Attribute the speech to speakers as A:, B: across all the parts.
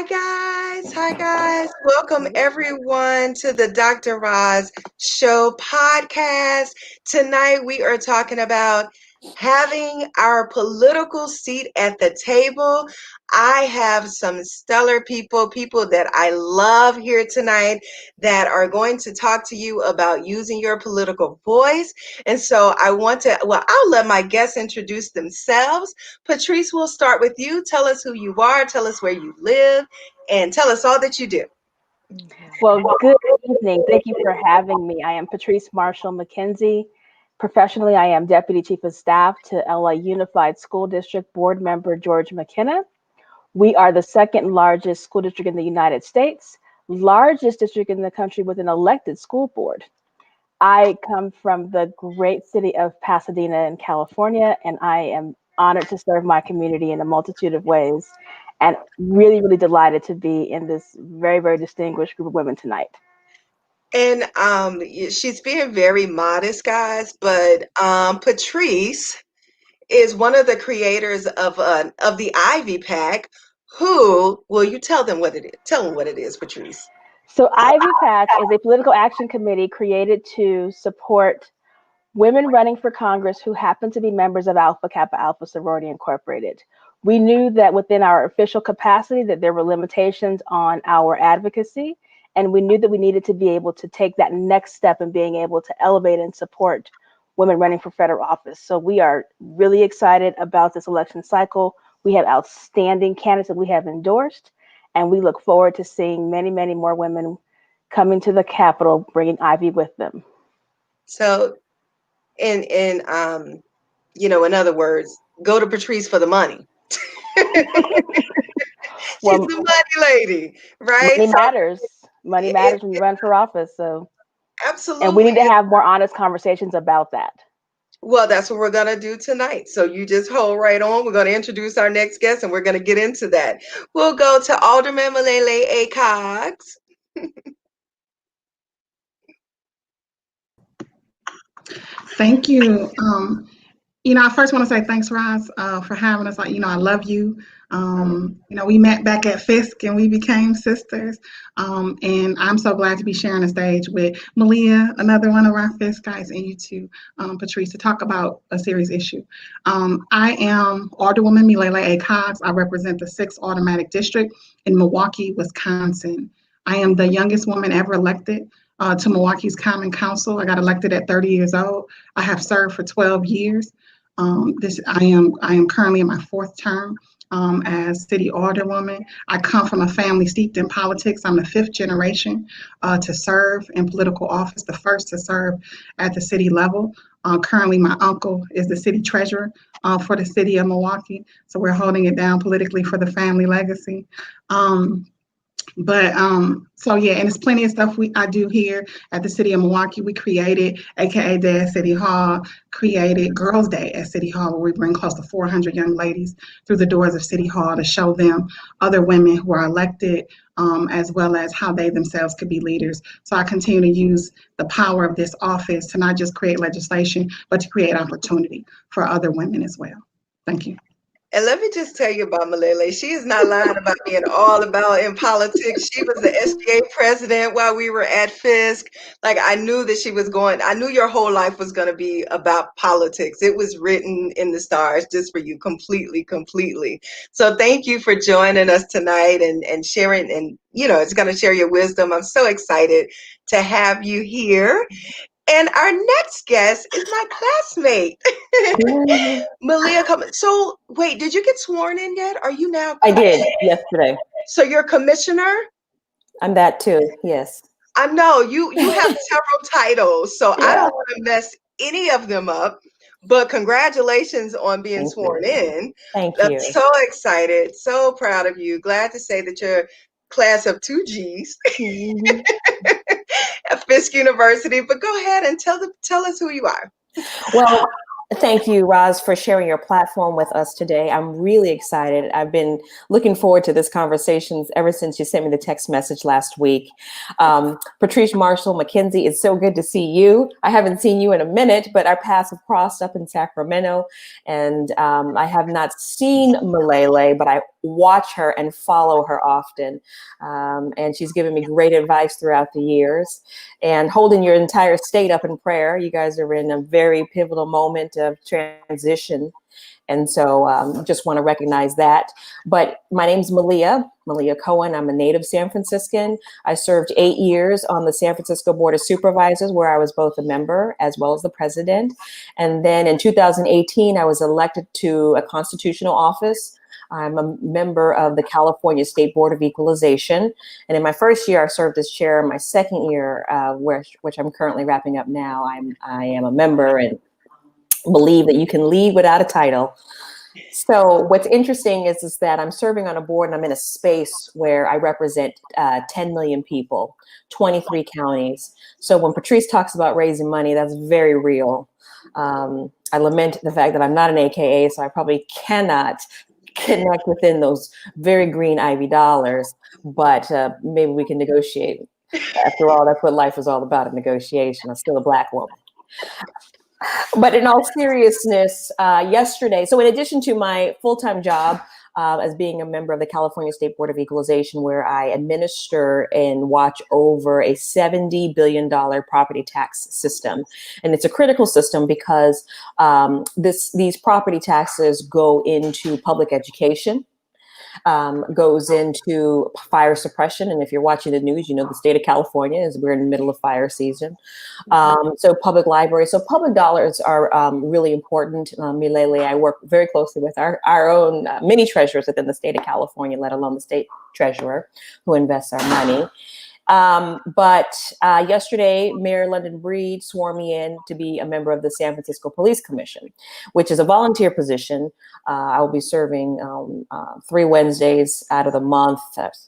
A: guys. Hi, guys. Welcome, everyone, to the Dr. Roz Show podcast. Tonight, we are talking about having our political seat at the table. I have some stellar people that I love here tonight that are going to talk to you about using your political voice. And so I'll let my guests introduce themselves. Patrice, we'll start with you. Tell us who you are, tell us where you live, and tell us all that you do.
B: Well, good evening. Thank you for having me. I am Patrice Marshall Mckenzie. Professionally, I am Deputy Chief of Staff to LA Unified School District Board Member George McKenna. We are the second largest school district in the United States, largest district in the country with an elected school board. I come from the great city of Pasadena in California, and I am honored to serve my community in a multitude of ways, and really, really delighted to be in this very, very distinguished group of women tonight.
A: And she's being very modest, guys, but Patrice is one of the creators of the Ivy Pack. Who will you tell them what it is? Tell them what it is, Patrice.
B: So Ivy PAC is a political action committee created to support women running for Congress who happen to be members of Alpha Kappa Alpha Sorority Incorporated. We knew that within our official capacity that there were limitations on our advocacy, and we knew that we needed to be able to take that next step in being able to elevate and support women running for federal office. So we are really excited about this election cycle. We have outstanding candidates that we have endorsed, and we look forward to seeing many, many more women coming to the Capitol, bringing Ivy with them.
A: So, in other words, go to Patrice for the money. She's the money lady, right?
B: Money matters. Money matters when you run for office. So
A: absolutely.
B: And we need to have more honest conversations about that.
A: Well, that's what we're going to do tonight. So you just hold right on. We're going to introduce our next guest, and we're going to get into that. We'll go to Alderman Milele A. Coggs.
C: Thank you. I first want to say thanks, Roz, for having us. I love you. We met back at Fisk and we became sisters. And I'm so glad to be sharing the stage with Malia, another one of our Fisk guys, and you too, Patrice, to talk about a serious issue. I am Alderwoman Milele A. Coggs. I represent the 6th Automatic District in Milwaukee, Wisconsin. I am the youngest woman ever elected to Milwaukee's Common Council. I got elected at 30 years old. I have served for 12 years. I am currently in my 4th term as city alderwoman. I come from a family steeped in politics. I'm the 5th generation to serve in political office, the first to serve at the city level. Currently, my uncle is the city treasurer for the city of Milwaukee, so we're holding it down politically for the family legacy. And there's plenty of stuff I do here at the city of Milwaukee. We created AKA Day at City Hall, created Girls Day at City Hall, where we bring close to 400 young ladies through the doors of City Hall to show them other women who are elected, as well as how they themselves could be leaders. So I continue to use the power of this office to not just create legislation, but to create opportunity for other women as well. Thank you.
A: And let me just tell you about Milele. She is not lying about being all about in politics. She was the SGA president while we were at Fisk. Like, I knew your whole life was going to be about politics. It was written in the stars just for you completely. So thank you for joining us tonight and sharing, and it's going to share your wisdom. I'm so excited to have you here. And our next guest is my classmate, Malia Cohen. So, wait, did you get sworn in yet? Are you now?
D: I did yesterday.
A: So you're commissioner?
D: I'm that too, yes.
A: I know you have several titles, so yeah. I don't want to mess any of them up. But congratulations on being sworn in.
D: Thank you.
A: I'm so excited, so proud of you. Glad to say that you're class of 2 Gs. At Fisk University, but go ahead and tell us who you are.
D: Well, Thank you, Roz, for sharing your platform with us today. I'm really excited. I've been looking forward to this conversation ever since you sent me the text message last week. Patrice Marshall Mckenzie, it's so good to see you. I haven't seen you in a minute, but our paths have crossed up in Sacramento. And I have not seen Milele, but I watch her and follow her often. And she's given me great advice throughout the years. And holding your entire state up in prayer. You guys are in a very pivotal moment of transition. And so just want to recognize that. But my name's Malia Cohen. I'm a native San Franciscan. I served 8 years on the San Francisco Board of Supervisors, where I was both a member as well as the president. And then in 2018, I was elected to a constitutional office. I'm a member of the California State Board of Equalization. And in my first year, I served as chair. In my second year, which I'm currently wrapping up now, I am a member and believe that you can lead without a title. So what's interesting is that I'm serving on a board and I'm in a space where I represent 10 million people, 23 counties. So when Patrice talks about raising money, that's very real. I lament the fact that I'm not an AKA, so I probably cannot connect within those very green Ivy dollars, but maybe we can negotiate. After all, that's what life is all about, a negotiation. I'm still a Black woman. But in all seriousness, yesterday, so in addition to my full-time job as being a member of the California State Board of Equalization, where I administer and watch over a $70 billion property tax system. And it's a critical system because these property taxes go into public education, goes into fire suppression. And if you're watching the news, you know the state of California we're in the middle of fire season. So public libraries, so public dollars are really important. Milele, I work very closely with our own mini treasurers within the state of California, let alone the state treasurer who invests our money. But yesterday, Mayor London Breed swore me in to be a member of the San Francisco Police Commission, which is a volunteer position. I will be serving 3 Wednesdays out of the month,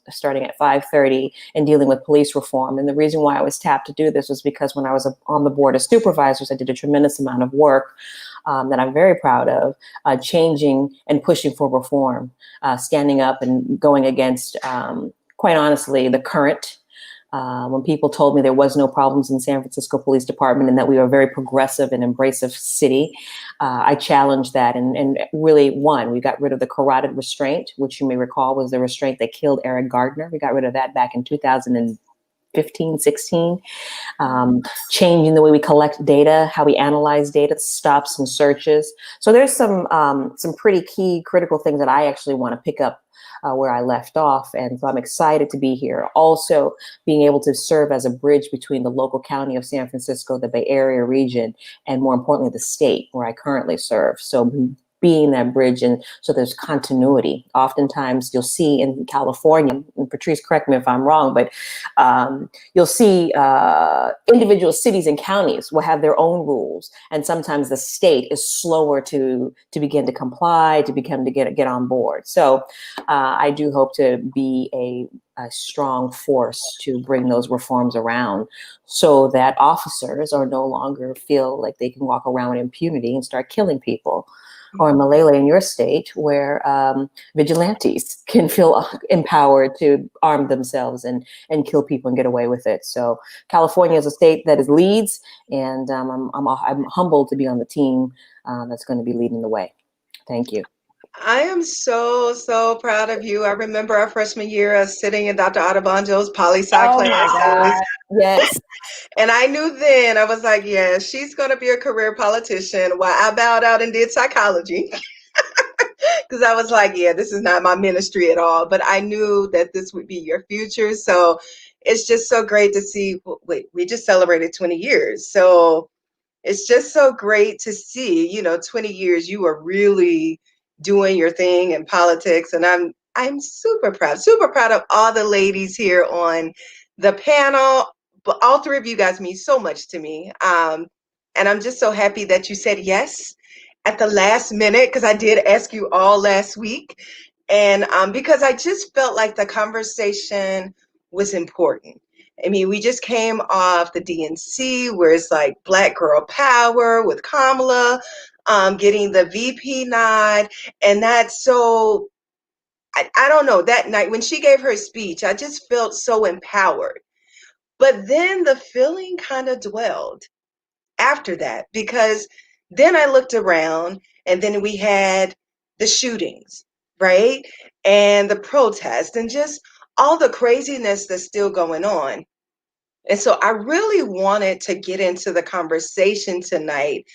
D: starting at 5:30, and dealing with police reform. And the reason why I was tapped to do this was because when I was on the board of supervisors, I did a tremendous amount of work that I'm very proud of, changing and pushing for reform, standing up and going against, quite honestly, the current. When people told me there was no problems in San Francisco Police Department and that we were a very progressive and embracive city, I challenged that and really won. We got rid of the carotid restraint, which you may recall was the restraint that killed Eric Gardner. We got rid of that back in 2015, 16, changing the way we collect data, how we analyze data, stops and searches. So there's some pretty key critical things that I actually want to pick up where I left off. And so I'm excited to be here. Also being able to serve as a bridge between the local county of San Francisco, the Bay Area region, and more importantly, the state where I currently serve. So being that bridge, and so there's continuity. Oftentimes you'll see in California, and Patrice, correct me if I'm wrong, but you'll see individual cities and counties will have their own rules, and sometimes the state is slower to begin to comply, to get on board. So I do hope to be a strong force to bring those reforms around so that officers are no longer feel like they can walk around with impunity and start killing people. Or Milele in your state, where vigilantes can feel empowered to arm themselves and kill people and get away with it. So California is a state that leads, and I'm humbled to be on the team that's going to be leading the way. Thank you.
A: I am so proud of you. I remember our freshman year sitting in Dr. Adebanjo's poli-sci classes.
D: Yes.
A: And I knew then, I was like, yeah, she's going to be a career politician. While I bowed out and did psychology. Because I was like, yeah, this is not my ministry at all. But I knew that this would be your future. So it's just so great to see. Wait, we just celebrated 20 years. So it's just so great to see, 20 years, you are really doing your thing in politics. And I'm super proud of all the ladies here on the panel. But all 3 of you guys mean so much to me. And I'm just so happy that you said yes at the last minute, because I did ask you all last week. And because I just felt like the conversation was important. I mean, we just came off the DNC where it's like Black girl power with Kamala. getting the VP nod. And that's so, I don't know, that night when she gave her speech, I just felt so empowered. But then the feeling kind of dwelled after that, because then I looked around and then we had the shootings, right? And the protests and just all the craziness that's still going on. And so I really wanted to get into the conversation tonight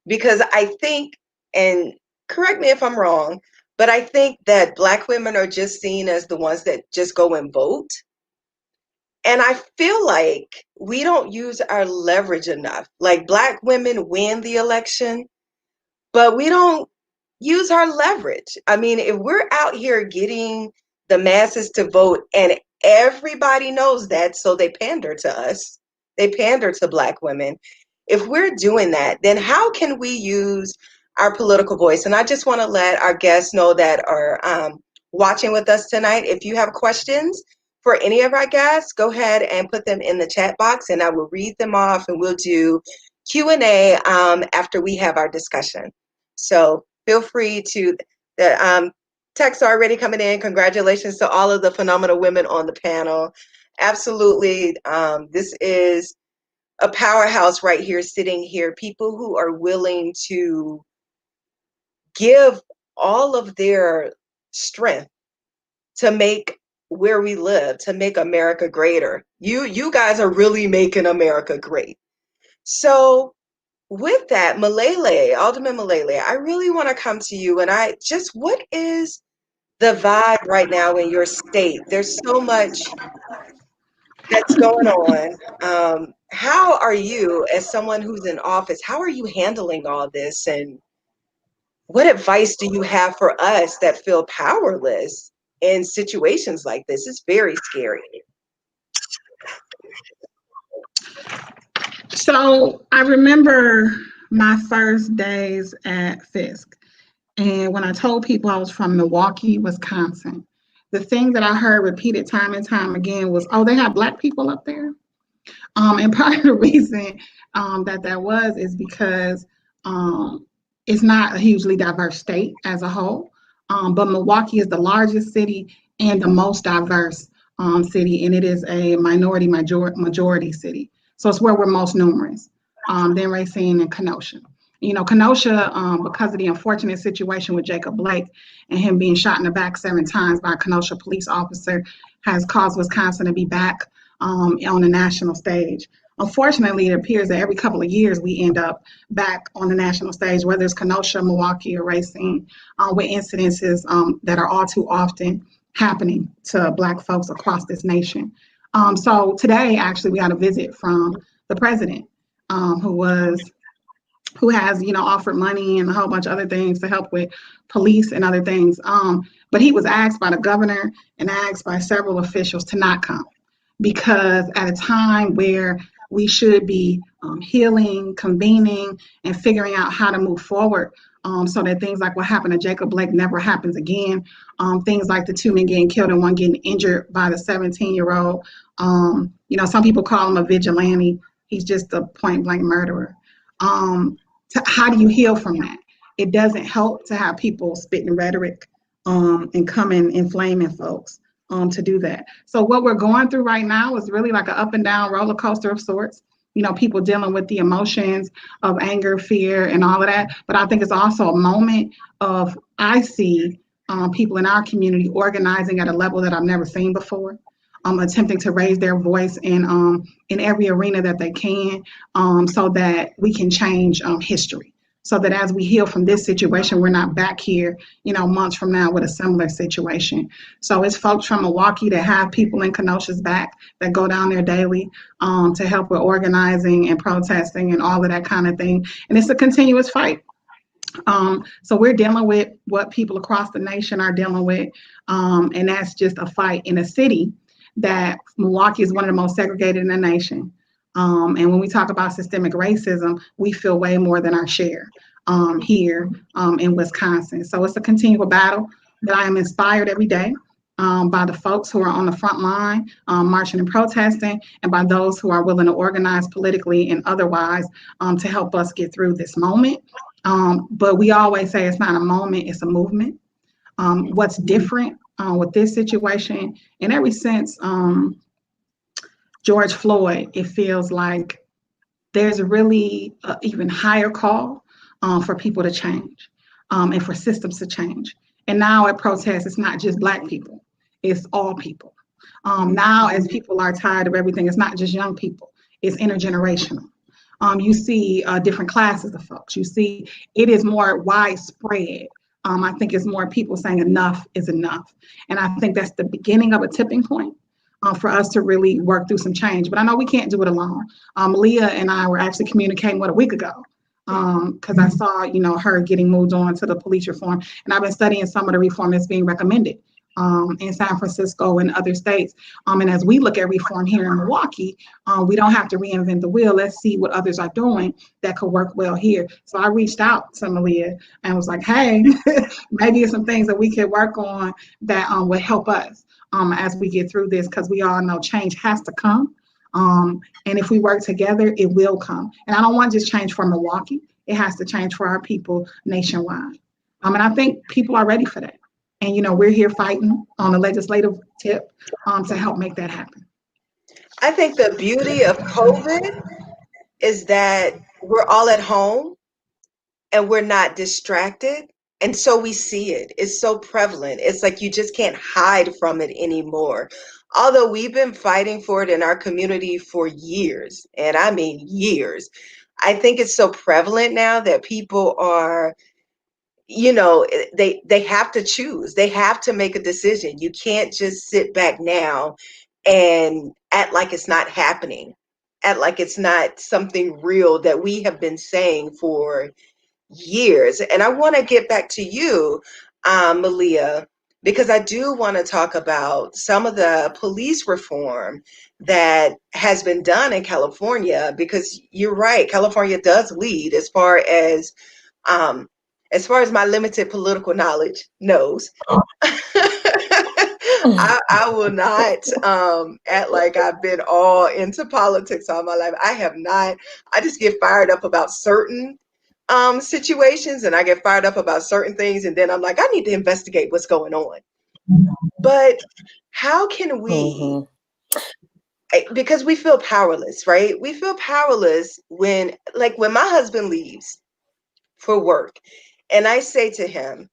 A: because I think, and correct me if I'm wrong, but I think that Black women are just seen as the ones that just go and vote. And I feel like we don't use our leverage enough. Like Black women win the election, but we don't use our leverage. I mean, if we're out here getting the masses to vote and everybody knows that, so they pander to us, they pander to Black women. If we're doing that, then how can we use our political voice? And I just want to let our guests know that are watching with us tonight, if you have questions for any of our guests, go ahead and put them in the chat box and I will read them off and we'll do Q&A after we have our discussion. So feel free to, the texts are already coming in. Congratulations to all of the phenomenal women on the panel. Absolutely. This is a powerhouse right here, sitting here. People who are willing to give all of their strength to make where we live, to make America greater. You guys are really making America great. So with that, Milele, Alderman Milele, I really want to come to you and what is the vibe right now in your state? There's so much that's going on. How are you, as someone who's in office, how are you handling all this? And what advice do you have for us that feel powerless in situations like this? It's very scary.
C: So I remember my first days at Fisk. And when I told people I was from Milwaukee, Wisconsin, the thing that I heard repeated time and time again was, oh, they have Black people up there. And part of the reason that was is because it's not a hugely diverse state as a whole. But Milwaukee is the largest city and the most diverse city, and it is a minority majority city. So it's where we're most numerous. Then Racine and Kenosha. You know, Kenosha, because of the unfortunate situation with Aker-Black and him being shot in the back 7 times by a Kenosha police officer, has caused Wisconsin to be back on the national stage. Unfortunately, it appears that every couple of years we end up back on the national stage, whether it's Kenosha, Milwaukee, or Racine, with incidences that are all too often happening to Black folks across this nation. So today, actually, we had a visit from the president, who has, offered money and a whole bunch of other things to help with police and other things. But he was asked by the governor and asked by several officials to not come, because at a time where we should be healing, convening, and figuring out how to move forward, so that things like what happened to Aker-Black never happens again. Things like the 2 men getting killed and one getting injured by the 17-year-old. Some people call him a vigilante. He's just a point blank murderer. How do you heal from that? It doesn't help to have people spitting rhetoric and coming inflaming folks to do that. So what we're going through right now is really like an up and down roller coaster of sorts. People dealing with the emotions of anger, fear, and all of that. But I think it's also a moment of, I see people in our community organizing at a level that I've never seen before. Attempting to raise their voice in every arena that they can, so that we can change history. So that as we heal from this situation, we're not back here, months from now with a similar situation. So it's folks from Milwaukee that have people in Kenosha's back that go down there daily to help with organizing and protesting and all of that kind of thing. And it's a continuous fight. So we're dealing with what people across the nation are dealing with, and that's just a fight in a city that Milwaukee is one of the most segregated in the nation. And when we talk about systemic racism, we feel way more than our share here in Wisconsin. So it's a continual battle that I am inspired every day by the folks who are on the front line, marching and protesting, and by those who are willing to organize politically and otherwise to help us get through this moment But we always say it's not a moment, it's a movement. What's different with this situation, in every sense, George Floyd, it feels like there's really an even higher call for people to change and for systems to change. And now at protests, it's not just Black people, it's all people. Now, as people are tired of everything, it's not just young people, it's intergenerational. You see different classes of folks. You see it is more widespread. I think it's more people saying enough is enough. And I think that's the beginning of a tipping point for us to really work through some change. But I know we can't do it alone. Malia and I were actually communicating a week ago because I saw, her getting moved on to the police reform. And I've been studying some of the reform that's being recommended in San Francisco and other states. And as we look at reform here in Milwaukee, we don't have to reinvent the wheel. Let's see what others are doing that could work well here. So I reached out to Malia and was like, hey, maybe it's some things that we could work on that would help us as we get through this, because we all know change has to come. And if we work together, it will come. And I don't want just change for Milwaukee. It has to change for our people nationwide. And I think people are ready for that. And, we're here fighting on the legislative tip to help make that happen.
A: I think the beauty of COVID is that we're all at home and we're not distracted. And so we see it. It's so prevalent. It's like you just can't hide from it anymore. Although we've been fighting for it in our community for years, and I mean years, I think it's so prevalent now that people are, they have to choose. They have to make a decision. You can't just sit back now and act like it's not happening, act like it's not something real that we have been saying for years. And I want to get back to you, Malia, because I do want to talk about some of the police reform that has been done in California, because you're right, California does lead um, as far as my limited political knowledge knows. I will not act like I've been all into politics all my life. I have not. I just get fired up about certain situations, and I get fired up about certain things, and then I'm like, I need to investigate what's going on. But how can we, because we feel powerless, right? We feel powerless when my husband leaves for work and I say to him,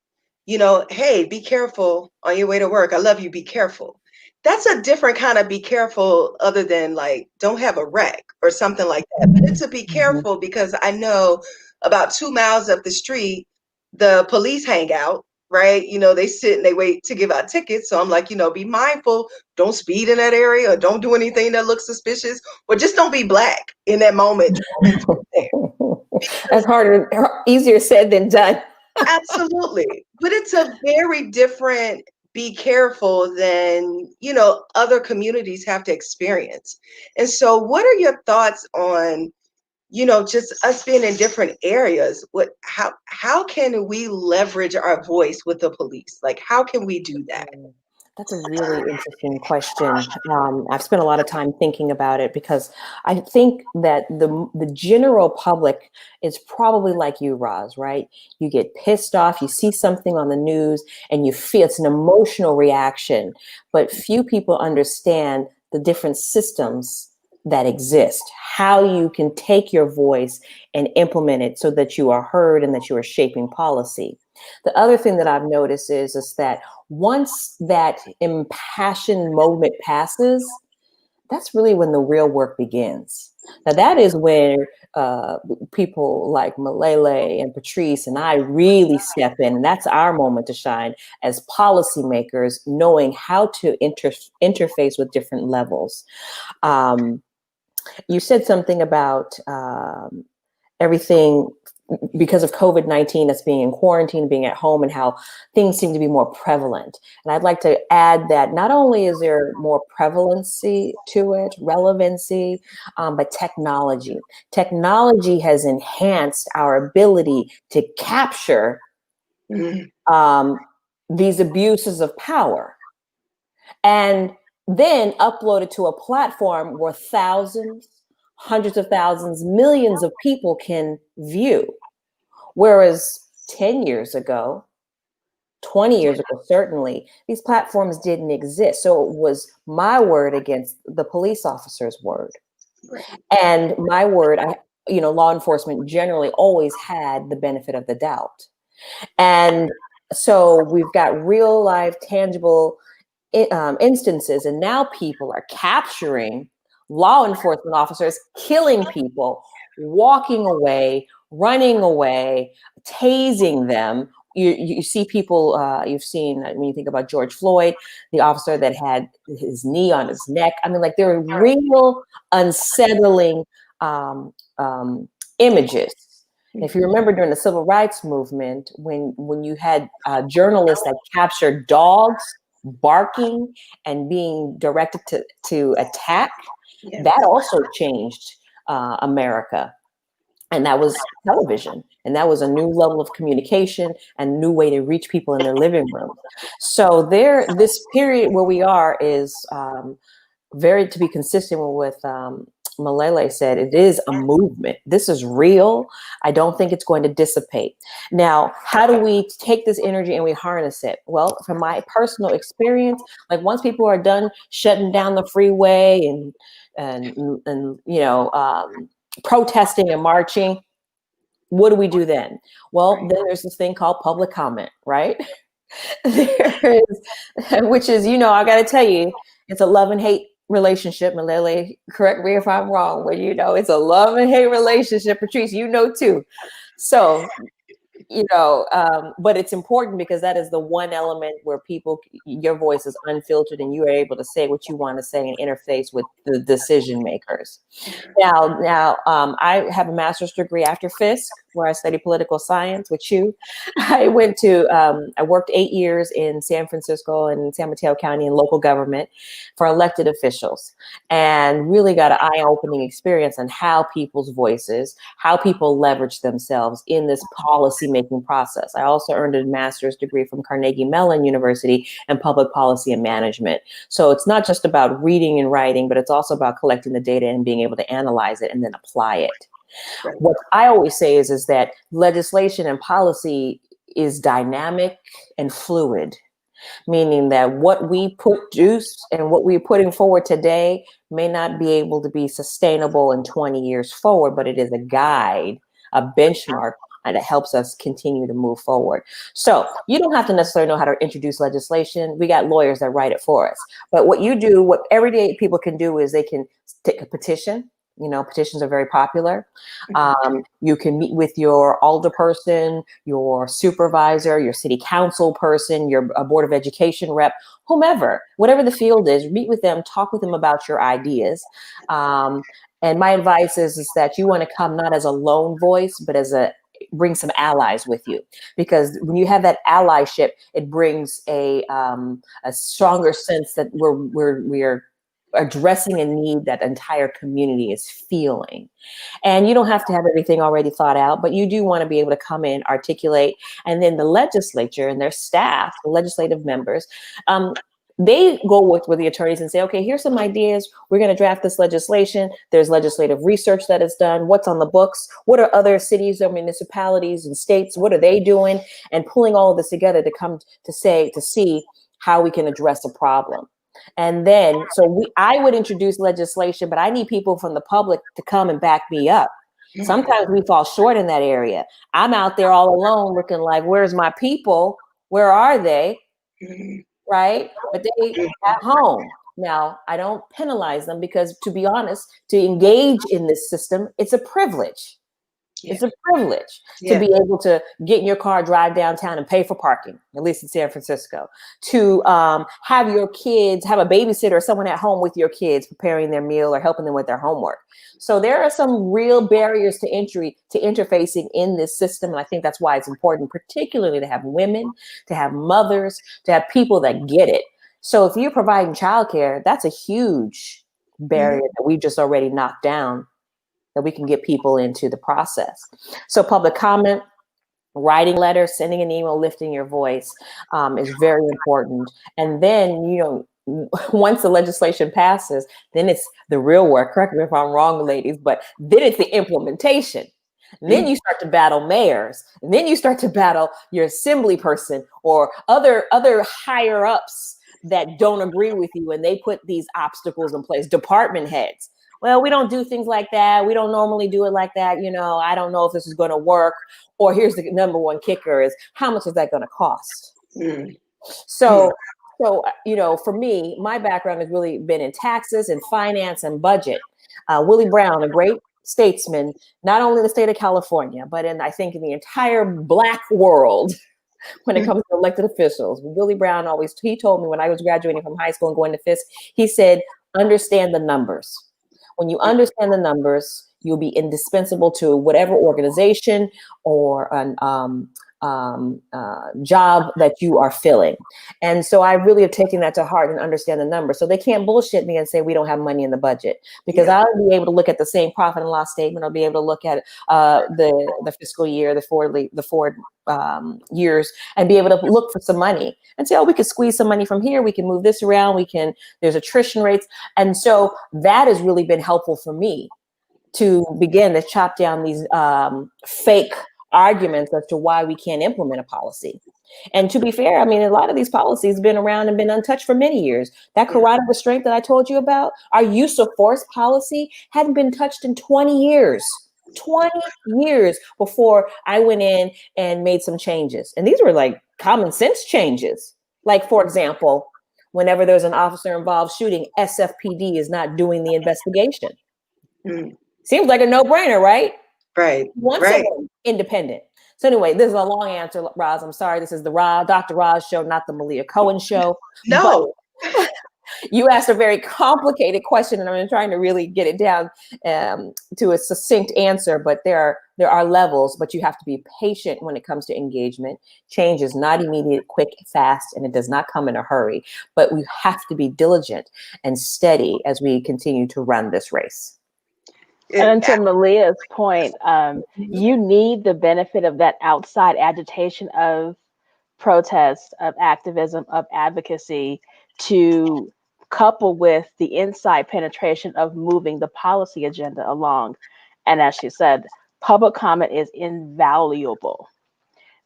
A: hey, be careful on your way to work. I love you. Be careful. That's a different kind of be careful, other than like, don't have a wreck or something like that. But it's a be careful because I know about 2 miles up the street, the police hang out, right? They sit and they wait to give out tickets. So I'm like, be mindful. Don't speed in that area, or don't do anything that looks suspicious, or just don't be Black in that moment.
D: That's easier said than done.
A: Absolutely. But it's a very different be careful than, other communities have to experience. And so what are your thoughts on, just us being in different areas? How can we leverage our voice with the police? Like, how can we do that?
D: That's a really interesting question. I've spent a lot of time thinking about it, because I think that the general public is probably like you, Roz, right? You get pissed off, you see something on the news, and you feel it's an emotional reaction. But few people understand the different systems that exist, how you can take your voice and implement it so that you are heard and that you are shaping policy. The other thing that I've noticed is that once that impassioned moment passes, that's really when the real work begins. Now, that is where people like Milele and Patrice and I really step in. And that's our moment to shine as policymakers, knowing how to interface with different levels. You said something about everything because of COVID-19, that's being in quarantine, being at home, and how things seem to be more prevalent. And I'd like to add that not only is there more prevalency to it, relevancy, but technology. Technology has enhanced our ability to capture these abuses of power and then upload it to a platform where thousands, hundreds of thousands, millions of people can view. Whereas 10 years ago, 20 years ago, certainly, these platforms didn't exist. So it was my word against the police officer's word. And my word, law enforcement generally always had the benefit of the doubt. And so we've got real life, tangible instances, and now people are capturing law enforcement officers, killing people, walking away, running away, tasing them. You see people, you've seen, when you think about George Floyd, the officer that had his knee on his neck. I mean, like, there are real unsettling images. If you remember during the civil rights movement, when you had journalists that captured dogs barking and being directed to attack, that also changed America. And that was television. And that was a new level of communication and new way to reach people in their living room. So this period where we are is very, to be consistent with Milele said, it is a movement. This is real. I don't think it's going to dissipate. Now, how do we take this energy and we harness it? Well, from my personal experience, like, once people are done shutting down the freeway and protesting and marching, what do we do then? Well, then there's this thing called public comment, right? There is, which is, I got to tell you, it's a love and hate relationship. Milele, correct me if I'm wrong, but it's a love and hate relationship. Patrice, too. So, but it's important because that is the one element where your voice is unfiltered and you are able to say what you want to say and interface with the decision makers. Now, I have a master's degree after Fisk, where I studied political science with you. I worked 8 years in San Francisco and San Mateo County in local government for elected officials, and really got an eye-opening experience on how people's voices, how people leverage themselves in this policy-making process. I also earned a master's degree from Carnegie Mellon University in public policy and management. So it's not just about reading and writing, but it's also about collecting the data and being able to analyze it and then apply it. What I always say is that legislation and policy is dynamic and fluid, meaning that what we produce and what we're putting forward today may not be able to be sustainable in 20 years forward, but it is a guide, a benchmark, and it helps us continue to move forward. So you don't have to necessarily know how to introduce legislation. We got lawyers that write it for us. But what everyday people can do is they can take a petition. Petitions are very popular. You can meet with your alderperson, your supervisor, your city council person, your board of education rep, whomever, whatever the field is, meet with them, talk with them about your ideas. And my advice is that you want to come not as a lone voice, but bring some allies with you, because when you have that allyship, it brings a stronger sense that we're addressing a need that entire community is feeling. And you don't have to have everything already thought out, but you do want to be able to come in, articulate, and then the legislature and their staff, the legislative members, they go with the attorneys and say, okay, here's some ideas. We're going to draft this legislation. There's legislative research that is done. What's on the books? What are other cities or municipalities and states? What are they doing? And pulling all of this together to come to see how we can address a problem. And then, I would introduce legislation, but I need people from the public to come and back me up. Sometimes we fall short in that area. I'm out there all alone looking like, where's my people? Where are they? Right? But they at home. Now, I don't penalize them because, to be honest, to engage in this system, it's a privilege. It's a privilege to be able to get in your car, drive downtown and pay for parking, at least in San Francisco, to have your kids, have a babysitter or someone at home with your kids preparing their meal or helping them with their homework. So there are some real barriers to entry to interfacing in this system. And I think that's why it's important, particularly to have women, to have mothers, to have people that get it. So if you're providing childcare, that's a huge barrier that we've just already knocked down, that we can get people into the process. So public comment, writing letters, sending an email, lifting your voice is very important. And then, once the legislation passes, then it's the real work. Correct me if I'm wrong, ladies, but then it's the implementation. And then you start to battle mayors, and then you start to battle your assembly person or other higher ups that don't agree with you, and they put these obstacles in place. Department heads. Well, we don't do things like that. We don't normally do it like that. You know, I don't know if this is going to work. Or here's the number one kicker is how much is that going to cost? So, you know, for me, my background has really been in taxes and finance and budget. Willie Brown, a great statesman, not only in the state of California, but I think in the entire Black world when it comes to elected officials. Willie Brown he told me when I was graduating from high school and going to Fisk, he said, understand the numbers. When you understand the numbers, you'll be indispensable to whatever organization or job that you are filling. And so I really have taken that to heart and understand the numbers. So they can't bullshit me and say we don't have money in the budget, because I'll be able to look at the same profit and loss statement. I'll be able to look at the fiscal year, the forward years, and be able to look for some money and say, oh, we could squeeze some money from here. We can move this around. There's attrition rates. And so that has really been helpful for me to begin to chop down these fake arguments as to why we can't implement a policy. And to be fair, I mean, a lot of these policies have been around and been untouched for many years. That carotid restraint that I told you about, our use of force policy hadn't been touched in 20 years. 20 years before I went in and made some changes. And these were like common sense changes. Like, for example, whenever there's an officer involved shooting, SFPD is not doing the investigation. Seems like a no-brainer, right?
A: Right.
D: Once someone independent. So anyway, this is a long answer, Roz. I'm sorry. This is the Dr. Roz show, not the Malia Cohen show.
A: No.
D: But you asked a very complicated question, and I'm trying to really get it down to a succinct answer. But there are levels, but you have to be patient when it comes to engagement. Change is not immediate, quick, fast, and it does not come in a hurry. But we have to be diligent and steady as we continue to run this race.
B: And to Malia's point, you need the benefit of that outside agitation of protest, of activism, of advocacy to couple with the inside penetration of moving the policy agenda along. And as she said, public comment is invaluable.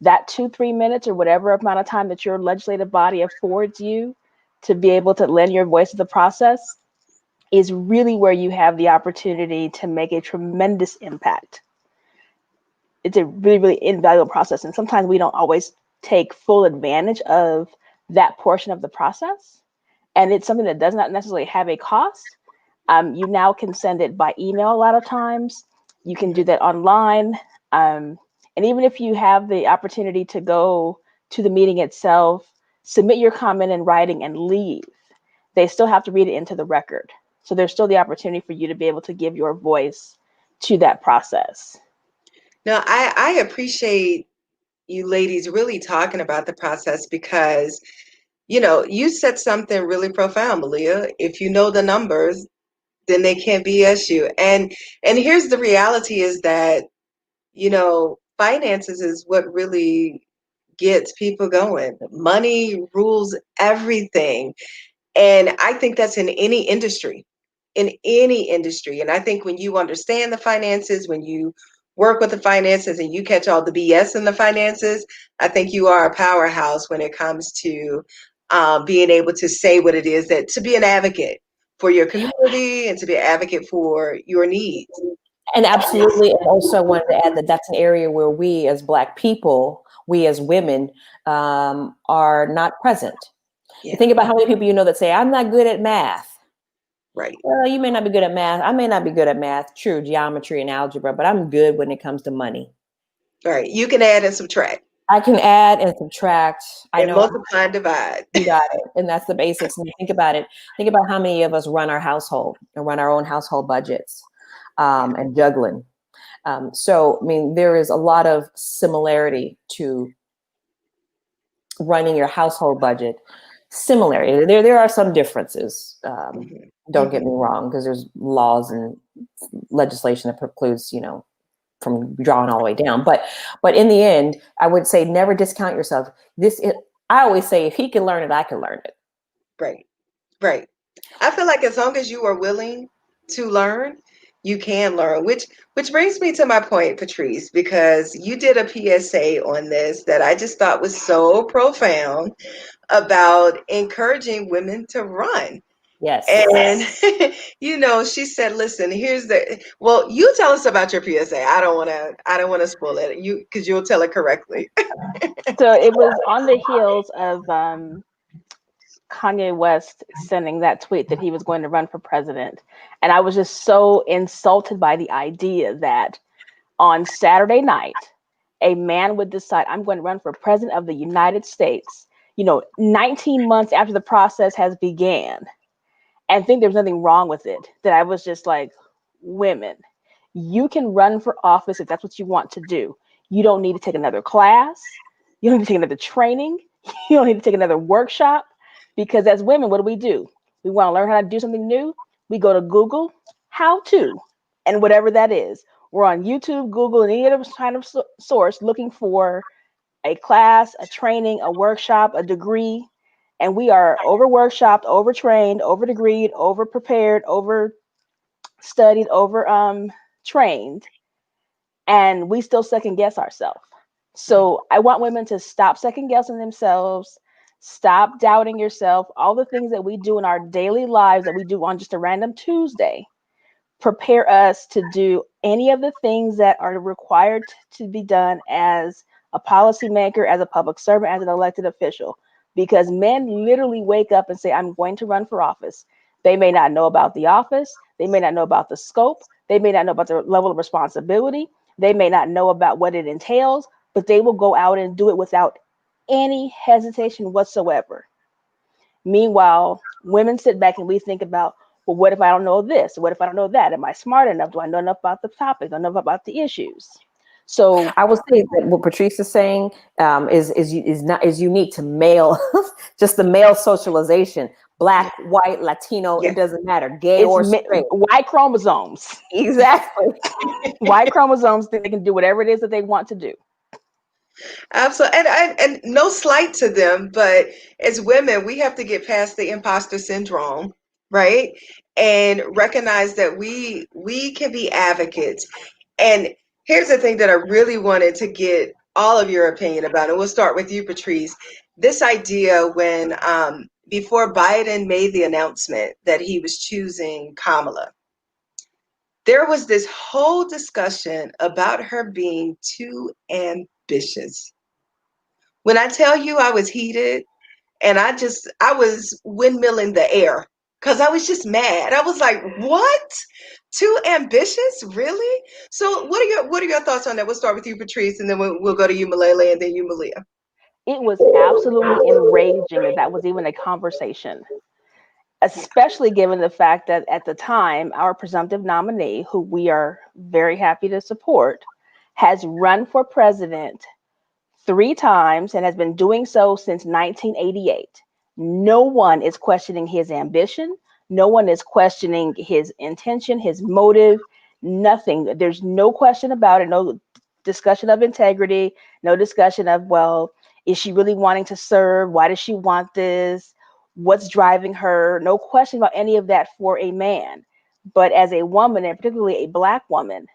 B: That 2-3 minutes or whatever amount of time that your legislative body affords you to be able to lend your voice to the process is really where you have the opportunity to make a tremendous impact. It's a really, really invaluable process. And sometimes we don't always take full advantage of that portion of the process. And it's something that does not necessarily have a cost. You now can send it by email a lot of times. You can do that online. And even if you have the opportunity to go to the meeting itself, submit your comment in writing and leave, they still have to read it into the record. So there's still the opportunity for you to be able to give your voice to that process.
A: Now, I appreciate you ladies really talking about the process because, you know, you said something really profound, Malia. If you know the numbers, then they can't BS you. And here's the reality is that, you know, finances is what really gets people going. Money rules everything. And I think that's in any industry. In any industry. And I think when you understand the finances, when you work with the finances and you catch all the BS in the finances, I think you are a powerhouse when it comes to being able to say what it is, that to be an advocate for your community and to be an advocate for your needs.
D: And absolutely. And also I wanted to add that that's an area where we as Black people, we as women are not present. You think about how many people you know that say, I'm not good at math.
A: Right.
D: Well, you may not be good at math. I may not be good at math, true, geometry and algebra, but I'm good when it comes to money.
A: Right. You can add and subtract.
D: I can add and subtract. I know.
A: Multiply and divide.
D: You got it. And that's the basics. And you think about it. Think about how many of us run our household and run our own household budgets and juggling. So, I mean, there is a lot of similarity to running your household budget. Similarity. There are some differences. Don't get me wrong, because there's laws and legislation that precludes, you know, from drawing all the way down. But in the end, I would say never discount yourself. I always say, if he can learn it, I can learn it.
A: Right. Right. I feel like as long as you are willing to learn, You can learn, which brings me to my point, Patrice, because you did a PSA on this that I just thought was so profound about encouraging women to run.
D: Yes.
A: And she said, listen, well, you tell us about your PSA. I don't want to spoil it. Because you'll tell it correctly.
B: So it was on the heels of Kanye West sending that tweet that he was going to run for president. And I was just so insulted by the idea that on Saturday night, a man would decide, I'm going to run for president of the United States, 19 months after the process has began, and think there's nothing wrong with it. That I was just like, women, you can run for office if that's what you want to do. You don't need to take another class. You don't need to take another training. You don't need to take another workshop. Because as women, what do? We want to learn how to do something new. We go to Google, how to, and whatever that is. We're on YouTube, Google, and any other kind of source looking for a class, a training, a workshop, a degree. And we are over workshopped, over trained, over degreed, over prepared, over studied, over trained, and we still second guess ourselves. So I want women to stop second guessing themselves, stop doubting yourself. All the things that we do in our daily lives that we do on just a random Tuesday prepare us to do any of the things that are required to be done as a policymaker, as a public servant, as an elected official. Because men literally wake up and say, I'm going to run for office. They may not know about the office. They may not know about the scope. They may not know about the level of responsibility. They may not know about what it entails, but they will go out and do it without any hesitation whatsoever. Meanwhile, women sit back and we think about, well, what if I don't know this? What if I don't know that? Am I smart enough? Do I know enough about the topic? Do I know enough about the issues? So
D: I would say that what Patrice is saying is unique to male, just the male socialization. Black, white, Latino,
A: Yes.
D: it doesn't matter, gay or straight.
B: Y chromosomes.
D: Exactly.
B: Y chromosomes think they can do whatever it is that they want to do.
A: Absolutely. And no slight to them, but as women, we have to get past the imposter syndrome, right? And recognize that we can be advocates. And here's the thing that I really wanted to get all of your opinion about, and we'll start with you, Patrice. This idea when before Biden made the announcement that he was choosing Kamala, there was this whole discussion about her being too ambitious. When I tell you I was heated and I was windmilling the air because I was just mad. I was like, what? Too ambitious? Really? So what are your thoughts on that? We'll start with you, Patrice, and then we'll go to you, Milele, and then you, Malia.
B: It was absolutely enraging that was even a conversation, especially given the fact that at the time, our presumptive nominee, who we are very happy to support, has run for president 3 times and has been doing so since 1988. No one is questioning his ambition. No one is questioning his intention, his motive, nothing. There's no question about it, no discussion of integrity, no discussion of, well, is she really wanting to serve? Why does she want this? What's driving her? No question about any of that for a man. But as a woman, and particularly a Black woman,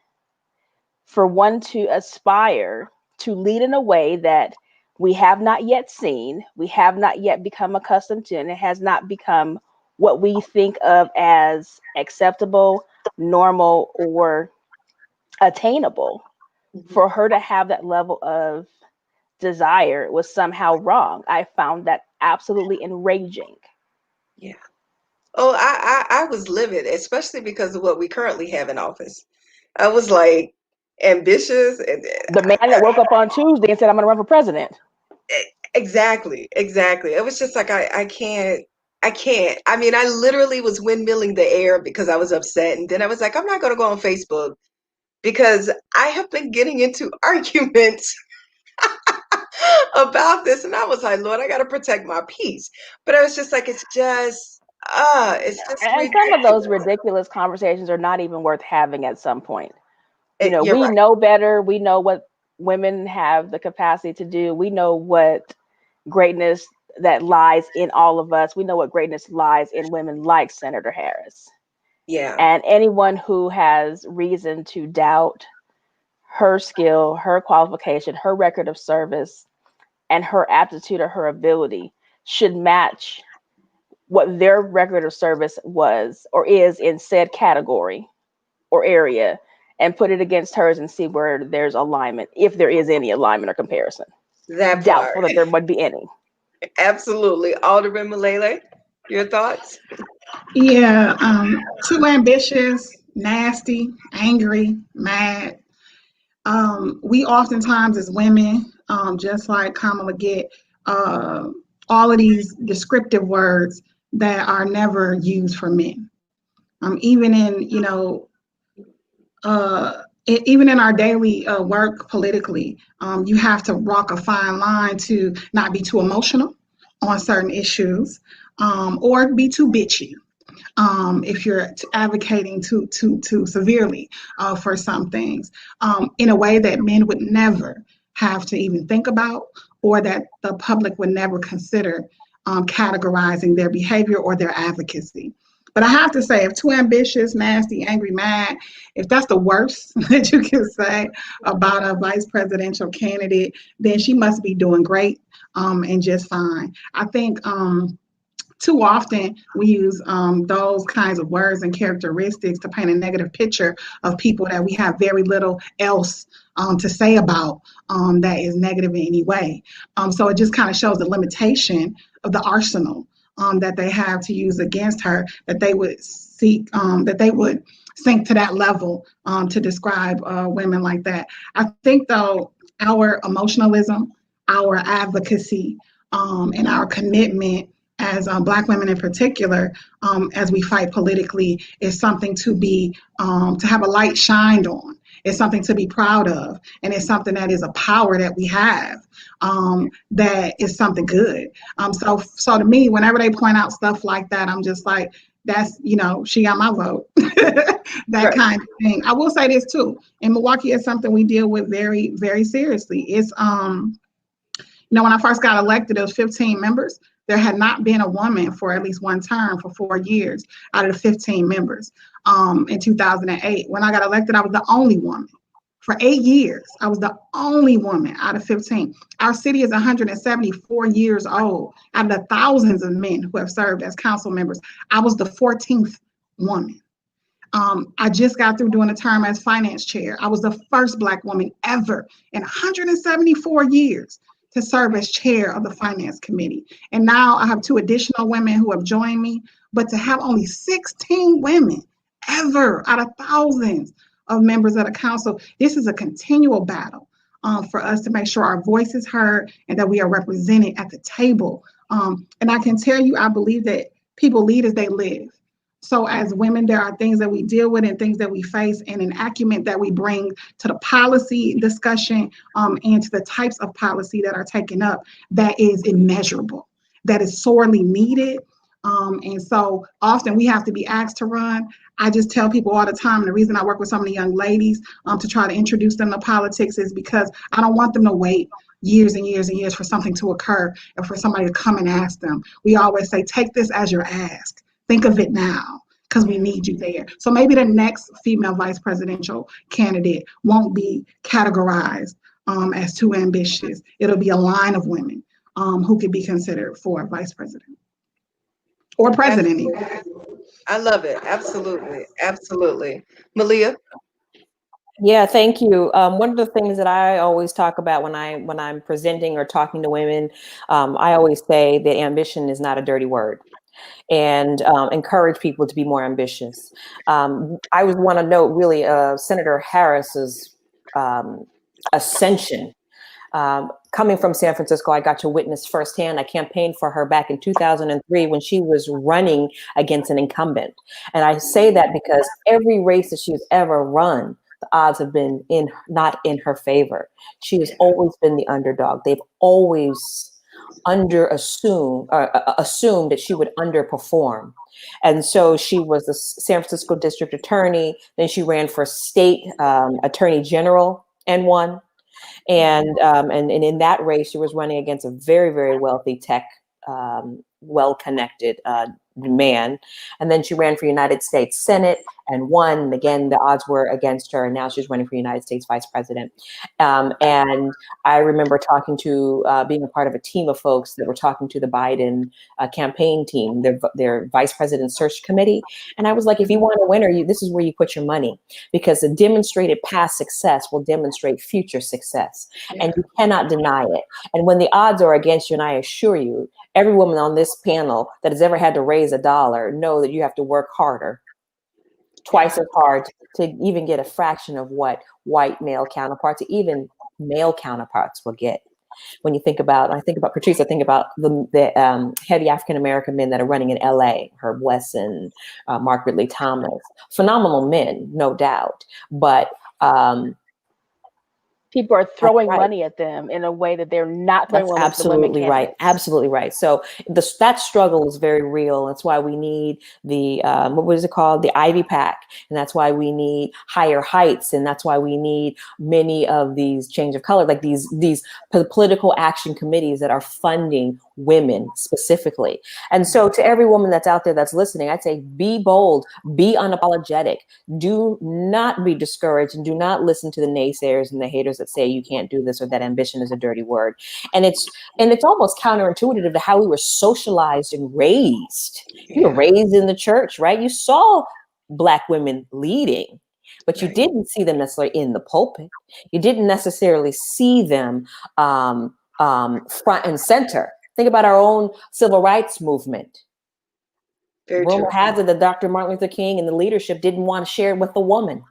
B: for one to aspire to lead in a way that we have not yet seen, we have not yet become accustomed to, and it has not become what we think of as acceptable, normal, or attainable. For her to have that level of desire was somehow wrong. I found that absolutely enraging.
A: Yeah. Oh, I was livid, especially because of what we currently have in office. I was like ambitious and
B: The man that woke up on Tuesday and said, I'm going to run for president.
A: exactly. It was just like I can't. I mean, I literally was windmilling the air because I was upset, and then I was like, I'm not going to go on Facebook because I have been getting into arguments about this, and I was like, Lord, I got to protect my peace. But I was just like, it's just
B: And some of those ridiculous conversations are not even worth having at some point.
A: You're
B: We
A: right.
B: know better. We know what women have the capacity to do. We know what greatness that lies in all of us. We know what greatness lies in women like Senator Harris.
A: Yeah.
B: And anyone who has reason to doubt her skill, her qualification, her record of service, and her aptitude or her ability should match what their record of service was or is in said category or area, and put it against hers and see where there's alignment, if there is any alignment or comparison.
A: That part.
B: Doubtful that there would be any.
A: Absolutely. Alderman Milele, your thoughts?
C: Yeah, too ambitious, nasty, angry, mad. We oftentimes as women, just like Kamala, get all of these descriptive words that are never used for men. Even in, even in our daily work politically, you have to walk a fine line to not be too emotional on certain issues, or be too bitchy, if you're advocating too severely for some things, in a way that men would never have to even think about, or that the public would never consider categorizing their behavior or their advocacy. But I have to say, if too ambitious, nasty, angry, mad, if that's the worst that you can say about a vice presidential candidate, then she must be doing great, and just fine. I think too often we use those kinds of words and characteristics to paint a negative picture of people that we have very little else to say about, that is negative in any way. So it just kind of shows the limitation of the arsenal that they have to use against her, that they would seek, that they would sink to that level to describe women like that. I think, though, our emotionalism, our advocacy, and our commitment as Black women in particular, as we fight politically, is something to be, to have a light shined on. It's something to be proud of, and it's something that is a power that we have, that is something good. So to me, whenever they point out stuff like that, I'm just like, that's, she got my vote. That
A: Right.
C: kind of thing. I will say this too. In Milwaukee, it's something we deal with very, very seriously. It's when I first got elected, it was 15 members. There had not been a woman for at least one term for 4 years out of the 15 members. In 2008, when I got elected, I was the only woman. For 8 years, I was the only woman out of 15. Our city is 174 years old. Out of the thousands of men who have served as council members, I was the 14th woman. I just got through doing a term as finance chair. I was the first Black woman ever in 174 years to serve as chair of the finance committee. And now I have 2 additional women who have joined me, but to have only 16 women ever out of thousands of members of the council, this is a continual battle for us to make sure our voice is heard and that we are represented at the table. And I can tell you, I believe that people lead as they live. So as women, there are things that we deal with and things that we face, and an acumen that we bring to the policy discussion, and to the types of policy that are taken up, that is immeasurable, that is sorely needed. And so often we have to be asked to run. I just tell people all the time, and the reason I work with so many young ladies to try to introduce them to politics is because I don't want them to wait years and years and years for something to occur and for somebody to come and ask them. We always say, take this as your ask. Think of it now, because we need you there. So maybe the next female vice presidential candidate won't be categorized as too ambitious. It'll be a line of women who could be considered for vice president or president even.
A: I love it. Absolutely. Absolutely. Malia?
D: Yeah, thank you. One of the things that I always talk about when I'm presenting or talking to women, I always say that ambition is not a dirty word, and encourage people to be more ambitious. I would want to note really Senator Harris's ascension. Coming from San Francisco, I got to witness firsthand. I campaigned for her back in 2003 when she was running against an incumbent. And I say that because every race that she's ever run, the odds have been not in her favor. She has always been the underdog. They've always assumed that she would underperform. And so she was the San Francisco district attorney. Then she ran for state attorney general and won. And in that race, she was running against a very, very wealthy tech, well-connected man. And then she ran for United States Senate and won. And again, the odds were against her. And now she's running for United States Vice President. And I remember talking to, being a part of a team of folks that were talking to the Biden campaign team, their Vice President Search Committee. And I was like, if you want a winner, this is where you put your money, because the demonstrated past success will demonstrate future success. And you cannot deny it. And when the odds are against you, and I assure you, every woman on this panel that has ever had to raise a dollar know that you have to work harder, twice as hard, to even get a fraction of what white male counterparts, even male counterparts will get. When you think about, I think about Patrice, I think about the heavy African-American men that are running in LA, Herb Wesson, Mark Ridley Thomas, phenomenal men, no doubt. But
B: people are throwing money at them in a way that they're not throwing money at the women candidates.
D: Right. Absolutely right. So that struggle is very real. That's why we need the, what is it called? The Ivy Pack. And that's why we need Higher Heights. And that's why we need many of these change of color, like these political action committees that are funding women specifically. And so to every woman that's out there that's listening, I'd say be bold, be unapologetic. Do not be discouraged, and do not listen to the naysayers and the haters that say you can't do this or that ambition is a dirty word. And it's almost counterintuitive to how we were socialized and raised. You were raised in the church, right? You saw Black women leading, but you didn't see them necessarily in the pulpit. You didn't necessarily see them front and center. Think about our own civil rights movement. Rumor has it that Dr. Martin Luther King and the leadership didn't want to share it with the woman.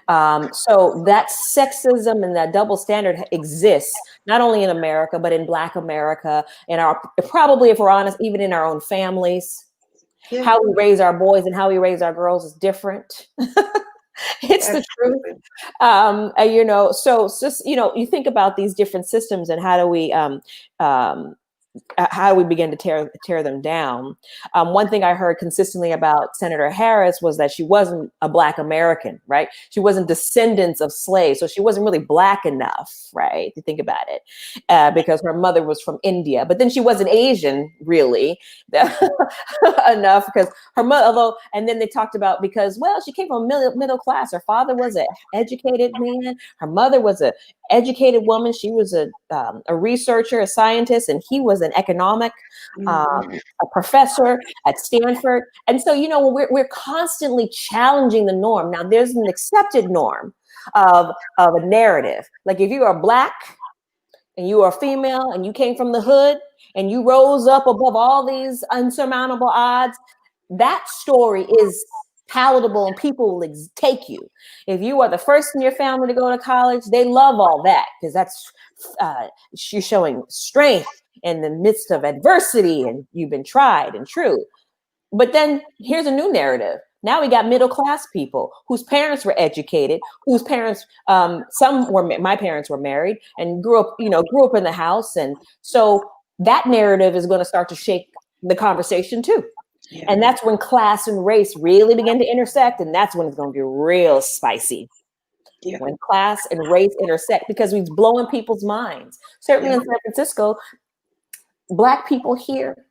D: So that sexism and that double standard exists not only in America, but in Black America, and probably, if we're honest, even in our own families. Yeah. How we raise our boys and how we raise our girls is different. It's the truth. You know, so it's just, you know, you think about these different systems and how do we begin to tear them down. One thing I heard consistently about Senator Harris was that she wasn't a Black American, right? She wasn't descendants of slaves, so she wasn't really Black enough, right? If you think about it, because her mother was from India, but then she wasn't Asian really enough because her mother. And then they talked about because, well, she came from middle class. Her father was an educated man. Her mother was an educated woman. She was a researcher, a scientist, and he was an economic a professor at Stanford. And so, you know, we're constantly challenging the norm. Now, there's an accepted norm of a narrative. Like if you are Black and you are female and you came from the hood and you rose up above all these unsurmountable odds, that story is palatable and people will take you. If you are the first in your family to go to college, they love all that because that's you're showing strength in the midst of adversity and you've been tried and true. But then here's a new narrative. Now we got middle class people whose parents were educated, whose parents, my parents were married and grew up in the house. And so that narrative is going to start to shake the conversation too. Yeah. And that's when class and race really begin to intersect. And that's when it's going to be real spicy. Yeah. When class and race intersect, because we've blown people's minds. Certainly in San Francisco, Black people here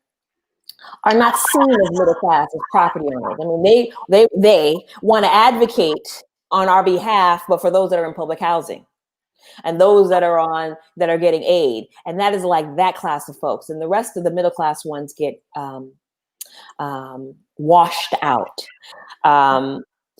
D: are not seen as middle class, as property owners. I mean, they want to advocate on our behalf, but for those that are in public housing and those that are getting aid. And that is like that class of folks. And the rest of the middle class ones get washed out.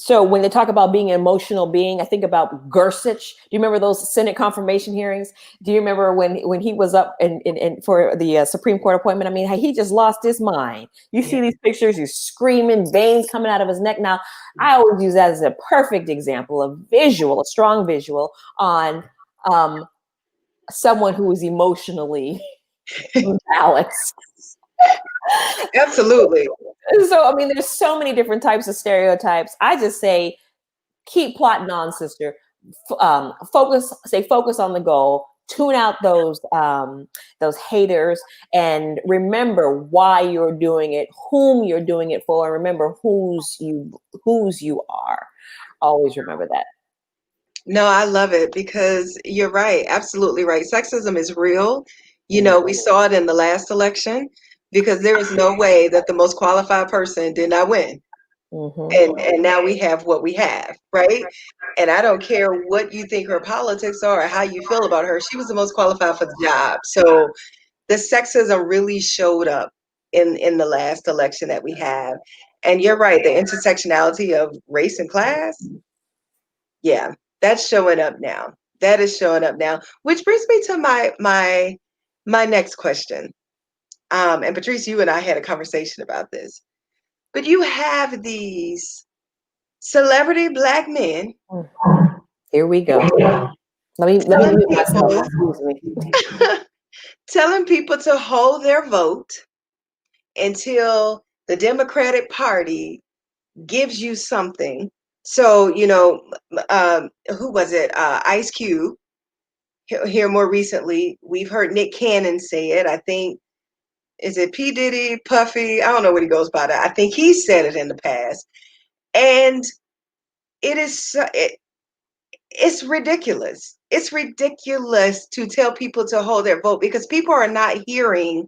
D: So when they talk about being an emotional being, I think about Gorsuch. Do you remember those Senate confirmation hearings? Do you remember when he was up in for the Supreme Court appointment? I mean, he just lost his mind. You see these pictures, he's screaming, veins coming out of his neck. Now, I always use that as a perfect example, a strong visual on someone who is emotionally imbalanced.
A: Absolutely.
D: So, I mean, there's so many different types of stereotypes. I just say, keep plotting on, sister. Focus on the goal. Tune out those haters, and remember why you're doing it, whom you're doing it for, and remember whose you are. Always remember that.
A: No, I love it because you're right. Absolutely right. Sexism is real. You know, we saw it in the last election because there is no way that the most qualified person did not win. And now we have what we have, right? And I don't care what you think her politics are or how you feel about her. She was the most qualified for the job. So the sexism really showed up in the last election that we have. And you're right, the intersectionality of race and class, yeah, that's showing up now. That is showing up now, which brings me to my next question. And Patrice, you and I had a conversation about this. But you have these celebrity Black men.
D: Here we go. Let me mute myself. Excuse me.
A: Telling people to hold their vote until the Democratic Party gives you something. So, who was it? Ice Cube. Here more recently, we've heard Nick Cannon say it. I think, is it P. Diddy, Puffy? I don't know what he goes by that. I think he said it in the past. And it's ridiculous. It's ridiculous to tell people to hold their vote because people are not hearing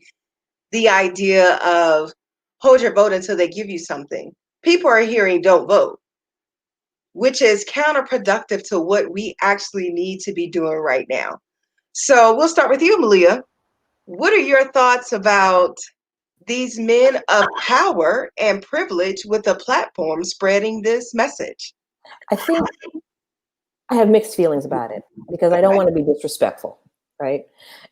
A: the idea of hold your vote until they give you something. People are hearing don't vote, which is counterproductive to what we actually need to be doing right now. So we'll start with you, Malia. What are your thoughts about these men of power and privilege with a platform spreading this message?
D: I think I have mixed feelings about it because I don't want to be disrespectful, right?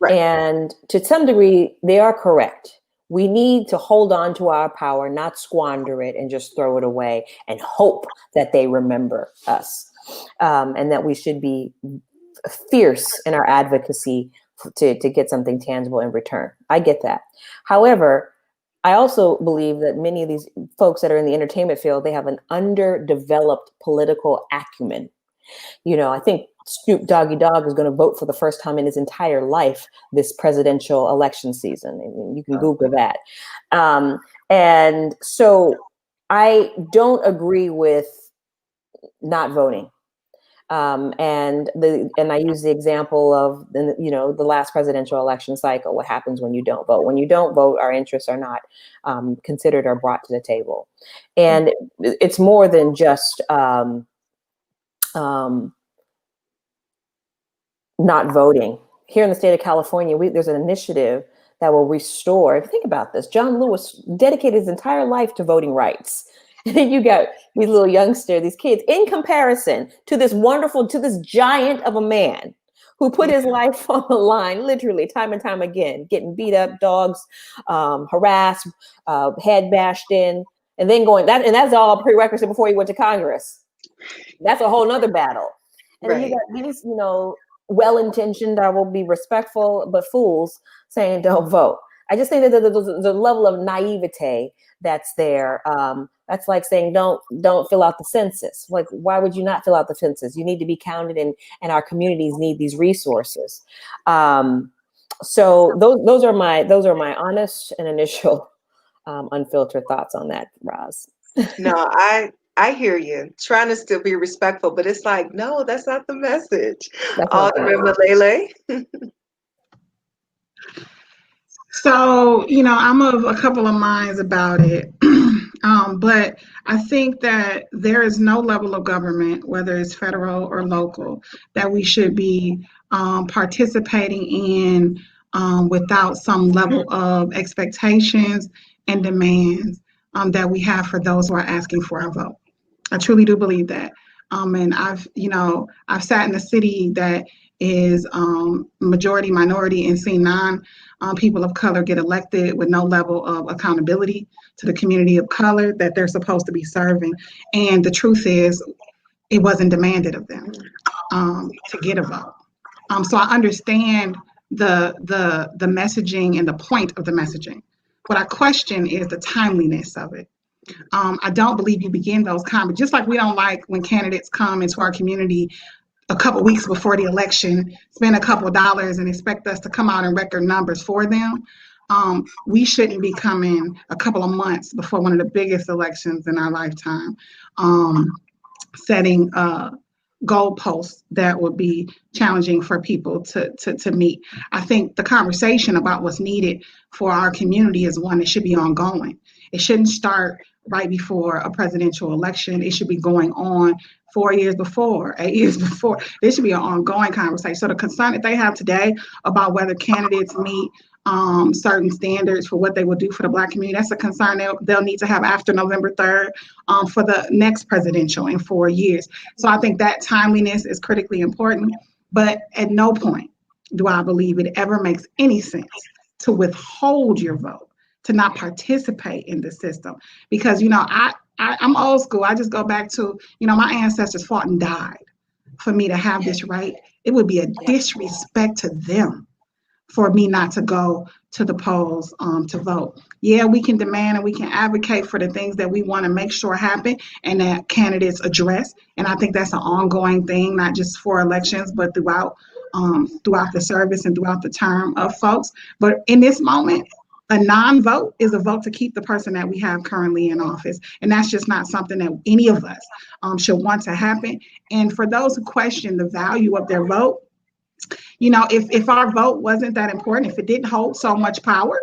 D: And to some degree, they are correct. We need to hold on to our power, not squander it and just throw it away and hope that they remember us, and that we should be fierce in our advocacy to get something tangible in return. I get that. However, I also believe that many of these folks that are in the entertainment field, they have an underdeveloped political acumen. I think Snoop Doggy Dogg is going to vote for the first time in his entire life this presidential election season. I mean, you can Google that. And so I don't agree with not voting. And I use the example of the last presidential election cycle. What happens when you don't vote? When you don't vote, our interests are not considered or brought to the table. And it's more than just not voting. Here in the state of California, there's an initiative that will restore. If you think about this, John Lewis dedicated his entire life to voting rights. And then you got these little youngsters, these kids, in comparison to this giant of a man who put his life on the line, literally time and time again, getting beat up, dogs, harassed, head bashed in, and then that's all prerequisite before he went to Congress. That's a whole nother battle. And then you got these, well-intentioned, I will be respectful, but fools saying don't vote. I just think that the level of naivete that's there. That's like saying don't fill out the census. Like, why would you not fill out the census? You need to be counted, and our communities need these resources. So those are my honest and initial unfiltered thoughts on that, Roz.
A: No, I hear you. Trying to still be respectful, but it's like, no, that's not the message. Alderman Milele.
C: So, I'm of a couple of minds about it. But I think that there is no level of government, whether it's federal or local, that we should be participating in without some level of expectations and demands that we have for those who are asking for our vote. I truly do believe that. And I've sat in a city that is majority minority and seen people of color get elected with no level of accountability to the community of color that they're supposed to be serving. And the truth is, it wasn't demanded of them to get a vote. So I understand the messaging and the point of the messaging. What I question is the timeliness of it. I don't believe you begin those comments, just like we don't like when candidates come into our community a couple weeks before the election, spend a couple of dollars and expect us to come out in record numbers for them. We shouldn't be coming a couple of months before one of the biggest elections in our lifetime, setting goalposts that would be challenging for people to meet. I think the conversation about what's needed for our community is one that should be ongoing. It shouldn't start right before a presidential election. It should be going on 4 years before, 8 years before. This should be an ongoing conversation. So the concern that they have today about whether candidates meet certain standards for what they will do for the Black community, that's a concern they'll need to have after November 3rd for the next presidential in 4 years. So I think that timeliness is critically important, but at no point do I believe it ever makes any sense to withhold your vote, to not participate in the system. Because, I'm old school. I just go back to, my ancestors fought and died for me to have this right. It would be a disrespect to them for me not to go to the polls to vote. Yeah, we can demand and we can advocate for the things that we want to make sure happen and that candidates address. And I think that's an ongoing thing, not just for elections, but throughout the service and throughout the term of folks. But in this moment, a non-vote is a vote to keep the person that we have currently in office. And that's just not something that any of us should want to happen. And for those who question the value of their vote, if our vote wasn't that important, if it didn't hold so much power,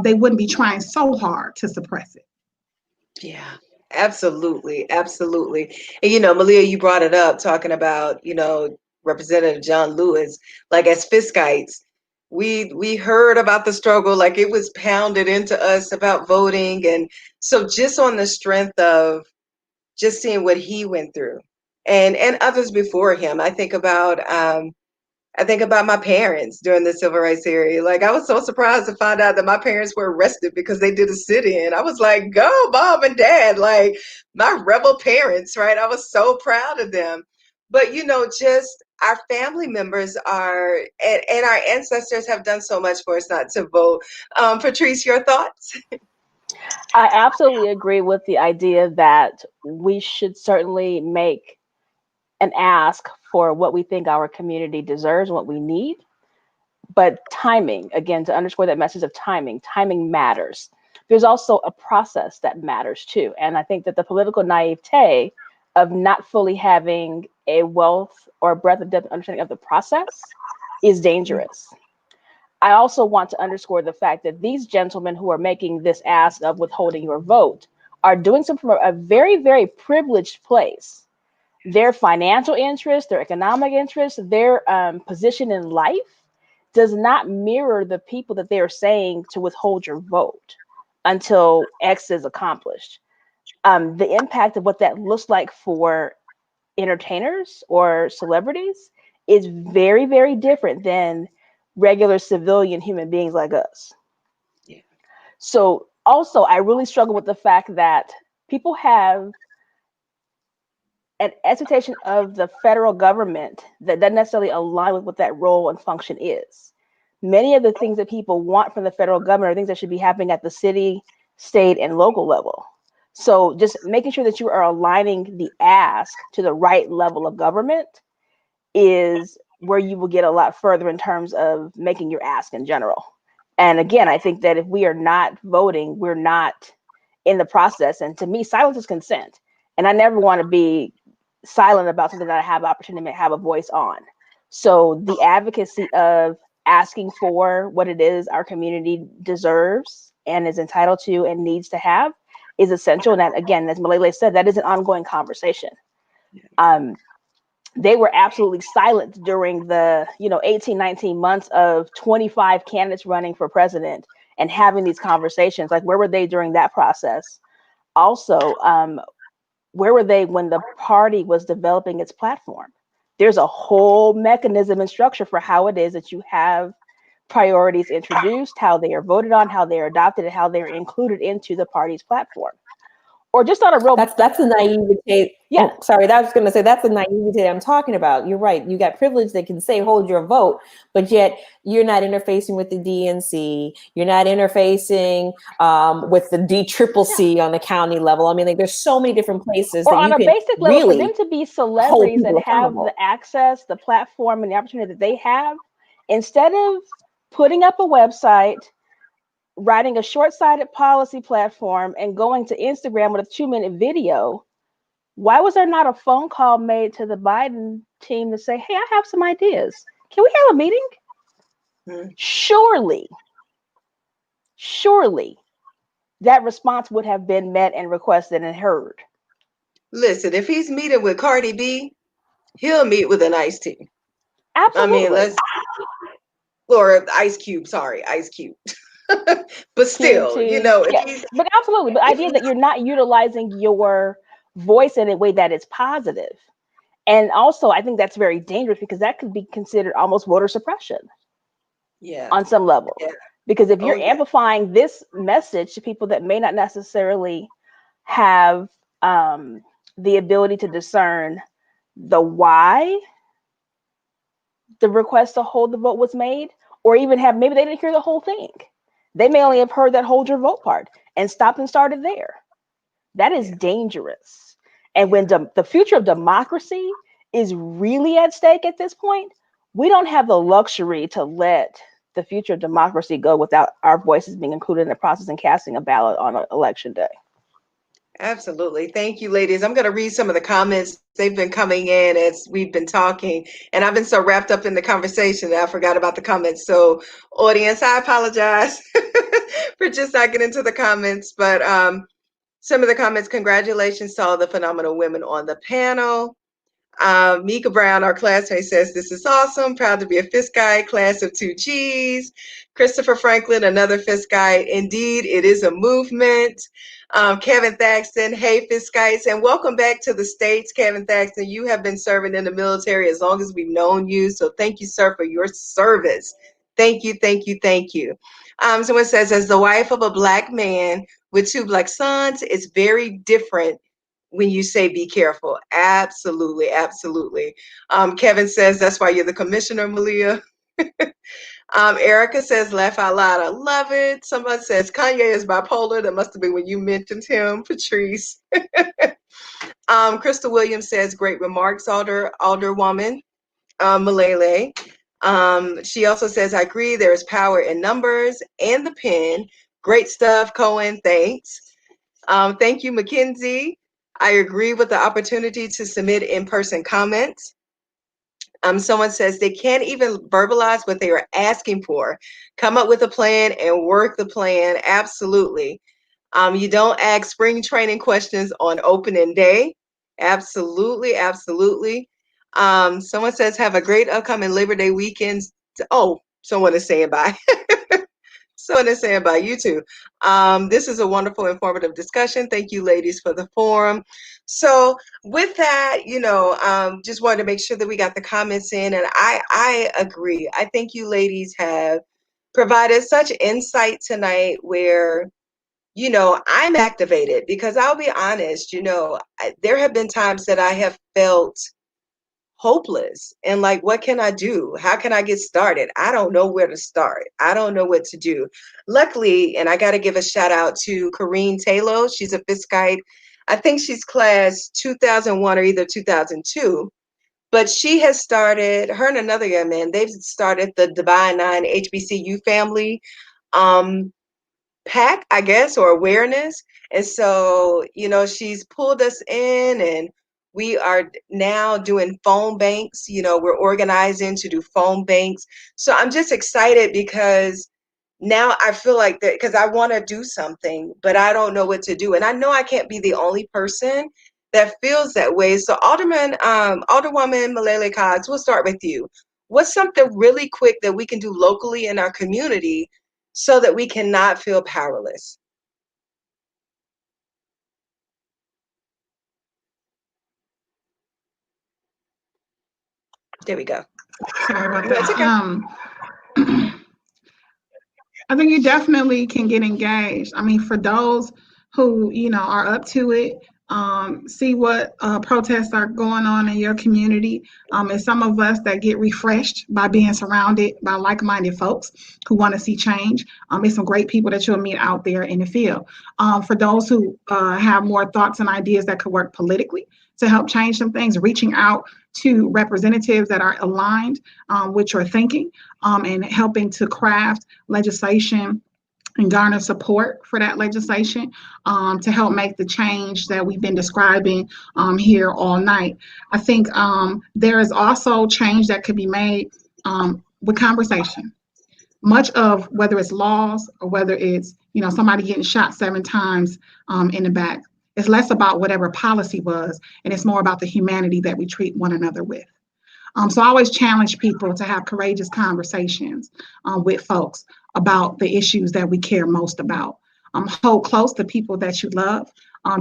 C: they wouldn't be trying so hard to suppress it.
A: Yeah, absolutely. Absolutely. And, Malia, you brought it up talking about, Representative John Lewis, like as Fiskites, we heard about the struggle, like it was pounded into us about voting. And so just on the strength of just seeing what he went through and others before him, I think about my parents during the civil rights era. Like, I was so surprised to find out that my parents were arrested because they did a sit-in. I was like, go, mom and dad, like my rebel parents, right? I was so proud of them. But, just our family members are, and our ancestors have done so much for us not to vote. Patrice, your thoughts?
B: I absolutely agree with the idea that we should certainly make an ask for what we think our community deserves and what we need. But timing, again, to underscore that message of timing matters. There's also a process that matters too. And I think that the political naivete of not fully having a wealth or breadth of depth understanding of the process is dangerous. I also want to underscore the fact that these gentlemen who are making this ask of withholding your vote are doing so from a very, very privileged place. Their financial interest, their economic interest, their position in life does not mirror the people that they are saying to withhold your vote until X is accomplished. The impact of what that looks like for entertainers or celebrities is very, very different than regular civilian human beings like us.
A: Yeah.
B: So also, I really struggle with the fact that people have an expectation of the federal government that doesn't necessarily align with what that role and function is. Many of the things that people want from the federal government are things that should be happening at the city, state, and local level. So just making sure that you are aligning the ask to the right level of government is where you will get a lot further in terms of making your ask in general. And again, I think that if we are not voting, we're not in the process. And to me, silence is consent. And I never want to be silent about something that I have the opportunity to have a voice on. So the advocacy of asking for what it is our community deserves and is entitled to and needs to have is essential. And that, again, as Milele said, that is an ongoing conversation. They were absolutely silent during the 18, 19 months of 25 candidates running for president and having these conversations. Like, where were they during that process? Also, where were they when the party was developing its platform? There's a whole mechanism and structure for how it is that you have priorities introduced, how they are voted on, how they are adopted, and how they're included into the party's platform. Or just on a real...
D: That's the naivete.
B: Yeah.
D: Oh, sorry, I was going to say that's the naivete I'm talking about. You're right. You got privilege that can say hold your vote, but yet you're not interfacing with the DNC. You're not interfacing with the DCCC on the county level. I mean, like, there's so many different places
B: or
D: that
B: on
D: you
B: a
D: can
B: basic level,
D: really
B: for them to be celebrities and have the access, the platform, and the opportunity that they have, instead of putting up a website, writing a short-sighted policy platform, and going to Instagram with a 2-minute video, Why was there not a phone call made to the Biden team to say, hey, I have some ideas. Can we have a meeting?
A: Hmm.
B: Surely that response would have been met and requested and heard.
A: Listen, if he's meeting with Cardi B, he'll meet with an iced tea.
B: Absolutely.
A: I mean, or Ice Cube, sorry, Ice Cube. But still, if he's,
B: but absolutely. But the idea that you're not utilizing your voice in a way that is positive. And also, I think that's very dangerous because that could be considered almost voter suppression.
A: Yeah.
B: On some level.
A: Yeah.
B: Because if you're
A: yeah.
B: amplifying this message to people that may not necessarily have the ability to discern the why the request to hold the vote was made, or even maybe they didn't hear the whole thing. They may only have heard that hold your vote part and stopped and started there. That is dangerous. And when the future of democracy is really at stake at this point, we don't have the luxury to let the future of democracy go without our voices being included in the process and casting a ballot on election day.
A: Absolutely. Thank you, ladies. I'm going to read some of the comments. They've been coming in as we've been talking, and I've been so wrapped up in the conversation that I forgot about the comments. So, audience, I apologize for just not getting to the comments, but some of the comments, congratulations to all the phenomenal women on the panel. Mika Brown, our classmate, says, this is awesome. Proud to be a Fisk guy, class of 2 Gs. Christopher Franklin, another Fisk guy. Indeed, it is a movement. Kevin Thaxton, hey, Fiskites, and welcome back to the States, Kevin Thaxton. You have been serving in the military as long as we've known you, so thank you, sir, for your service. Thank you, thank you, thank you. Someone says, as the wife of a Black man with 2 Black sons, it's very different when you say be careful. Absolutely, absolutely. Kevin says that's why you're the commissioner, Malia. Erica says laugh out loud. I love it. Someone says Kanye is bipolar. That must have been when you mentioned him, Patrice. Crystal Williams says great remarks, Alderwoman Milele. She also says I agree. There is power in numbers and the pen. Great stuff, Cohen. Thanks. Thank you, Mckenzie. I agree with the opportunity to submit in-person comments. Someone says they can't even verbalize what they are asking for. Come up with a plan and work the plan. Absolutely. You don't ask spring training questions on opening day. Absolutely, absolutely. Someone says have a great upcoming Labor Day weekend. Oh, someone is saying bye. Someone is saying bye. You too. This is a wonderful, informative discussion. Thank you, ladies, for the forum. So with that, just wanted to make sure that we got the comments in, and I agree. I think you ladies have provided such insight tonight where, I'm activated because I'll be honest, there have been times that I have felt hopeless and like, what can I do? How can I get started? I don't know where to start. I don't know what to do. Luckily, and I got to give a shout out to Corrine Taylor. She's a Fiskite. I think she's class 2001 or either 2002. But she has started, her and another young man, they've started the Divine Nine HBCU family pack, I guess, or awareness. And so, she's pulled us in, and we are now doing phone banks. We're organizing to do phone banks. So I'm just excited because now I feel like that, because I want to do something, but I don't know what to do. And I know I can't be the only person that feels that way. So Alderwoman Milele Coggs, we'll start with you. What's something really quick that we can do locally in our community so that we cannot feel powerless? There we go.
C: Sorry about that. I think you definitely can get engaged. I mean, for those who, are up to it, see what protests are going on in your community. And some of us that get refreshed by being surrounded by like-minded folks who want to see change. There's some great people that you'll meet out there in the field. For those who have more thoughts and ideas that could work politically to help change some things, reaching out to representatives that are aligned with your thinking and helping to craft legislation and garner support for that legislation to help make the change that we've been describing here all night. I think there is also change that could be made with conversation. Much of whether it's laws or whether it's somebody getting shot 7 times in the back, it's less about whatever policy was, and it's more about the humanity that we treat one another with. So I always challenge people to have courageous conversations with folks about the issues that we care most about. Hold close to people that you love.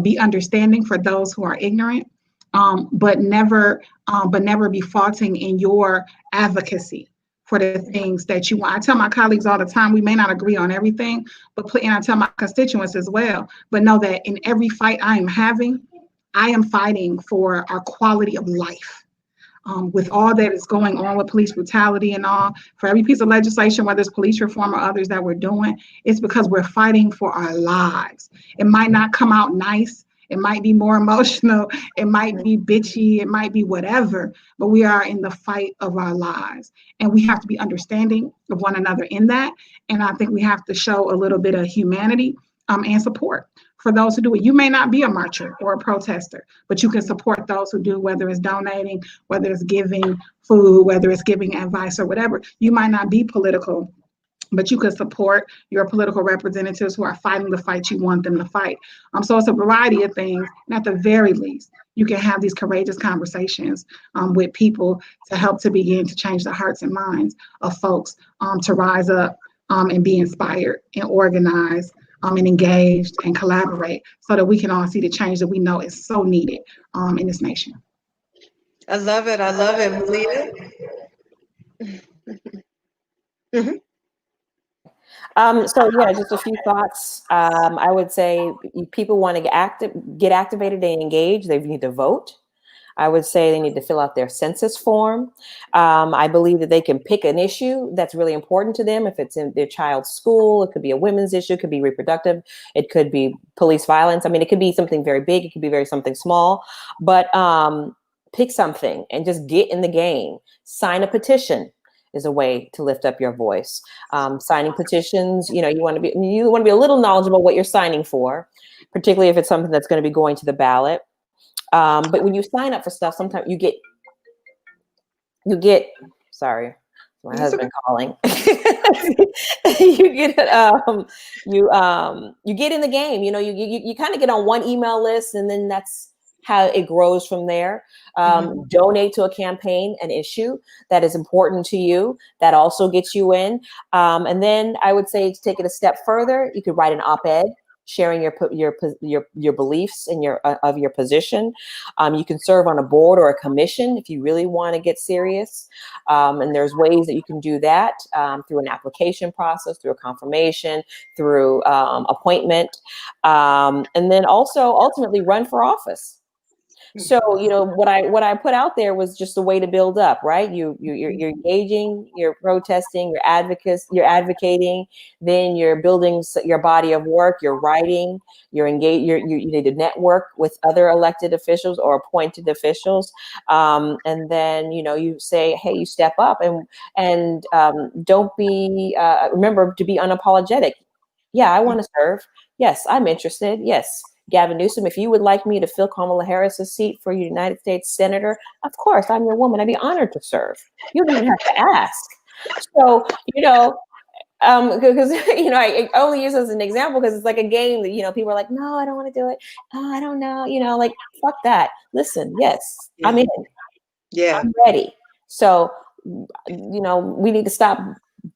C: Be understanding for those who are ignorant, but never be faulting in your advocacy for the things that you want. I tell my colleagues all the time, we may not agree on everything, and I tell my constituents as well, but know that in every fight I am having, I am fighting for our quality of life. With all that is going on with police brutality and all, for every piece of legislation, whether it's police reform or others that we're doing, it's because we're fighting for our lives. It might not come out nice. It might be more emotional. It might be bitchy. It might be whatever, but we are in the fight of our lives. And we have to be understanding of one another in that. And I think we have to show a little bit of humanity and support for those who do it. You may not be a marcher or a protester, but you can support those who do, whether it's donating, whether it's giving food, whether it's giving advice or whatever. You might not be political, but you can support your political representatives who are fighting the fight you want them to fight. So it's a variety of things. And at the very least, you can have these courageous conversations with people to help to begin to change the hearts and minds of folks to rise up and be inspired and organized and engaged and collaborate so that we can all see the change that we know is so needed in this nation.
A: I love it. I love it. Malia?
D: So yeah, just a few thoughts. I would say people want to get activated and engaged. They need to vote. I would say they need to fill out their census form. I believe that they can pick an issue that's really important to them. If it's in their child's school, it could be a women's issue, it could be reproductive, it could be police violence. I mean, it could be something very big, it could be something small, but pick something and just get in the game. Sign a petition is a way to lift up your voice. Signing petitions, you want to be a little knowledgeable what you're signing for, particularly if it's something that's going to be going to the ballot. But when you sign up for stuff, sometimes you get, sorry, my husband calling. you get in the game, you kind of get on one email list, and then that's how it grows from there. Donate to a campaign, an issue that is important to you, that also gets you in. And then I would say to take it a step further, you could write an op-ed sharing your beliefs and your position. You can serve on a board or a commission if you really want to get serious. And there's ways that you can do that through an application process, through a confirmation, through appointment, and then also ultimately run for office. So, what I put out there was just a way to build up, right? You're engaging, you're protesting, you're advocating, then you're building your body of work, you're writing, you're engaged, you need to network with other elected officials or appointed officials. And then, you say, hey, you step up and don't be, remember to be unapologetic. Yeah, I want to serve. Yes, I'm interested. Yes. Gavin Newsom, if you would like me to fill Kamala Harris's seat for United States Senator, of course, I'm your woman. I'd be honored to serve. You don't even have to ask. So, because, I only use this as an example because it's like a game that, people are like, no, I don't want to do it. Oh, I don't know. Like, fuck that. Listen, yes, yeah. I'm in. Yeah. I'm ready. So, we need to stop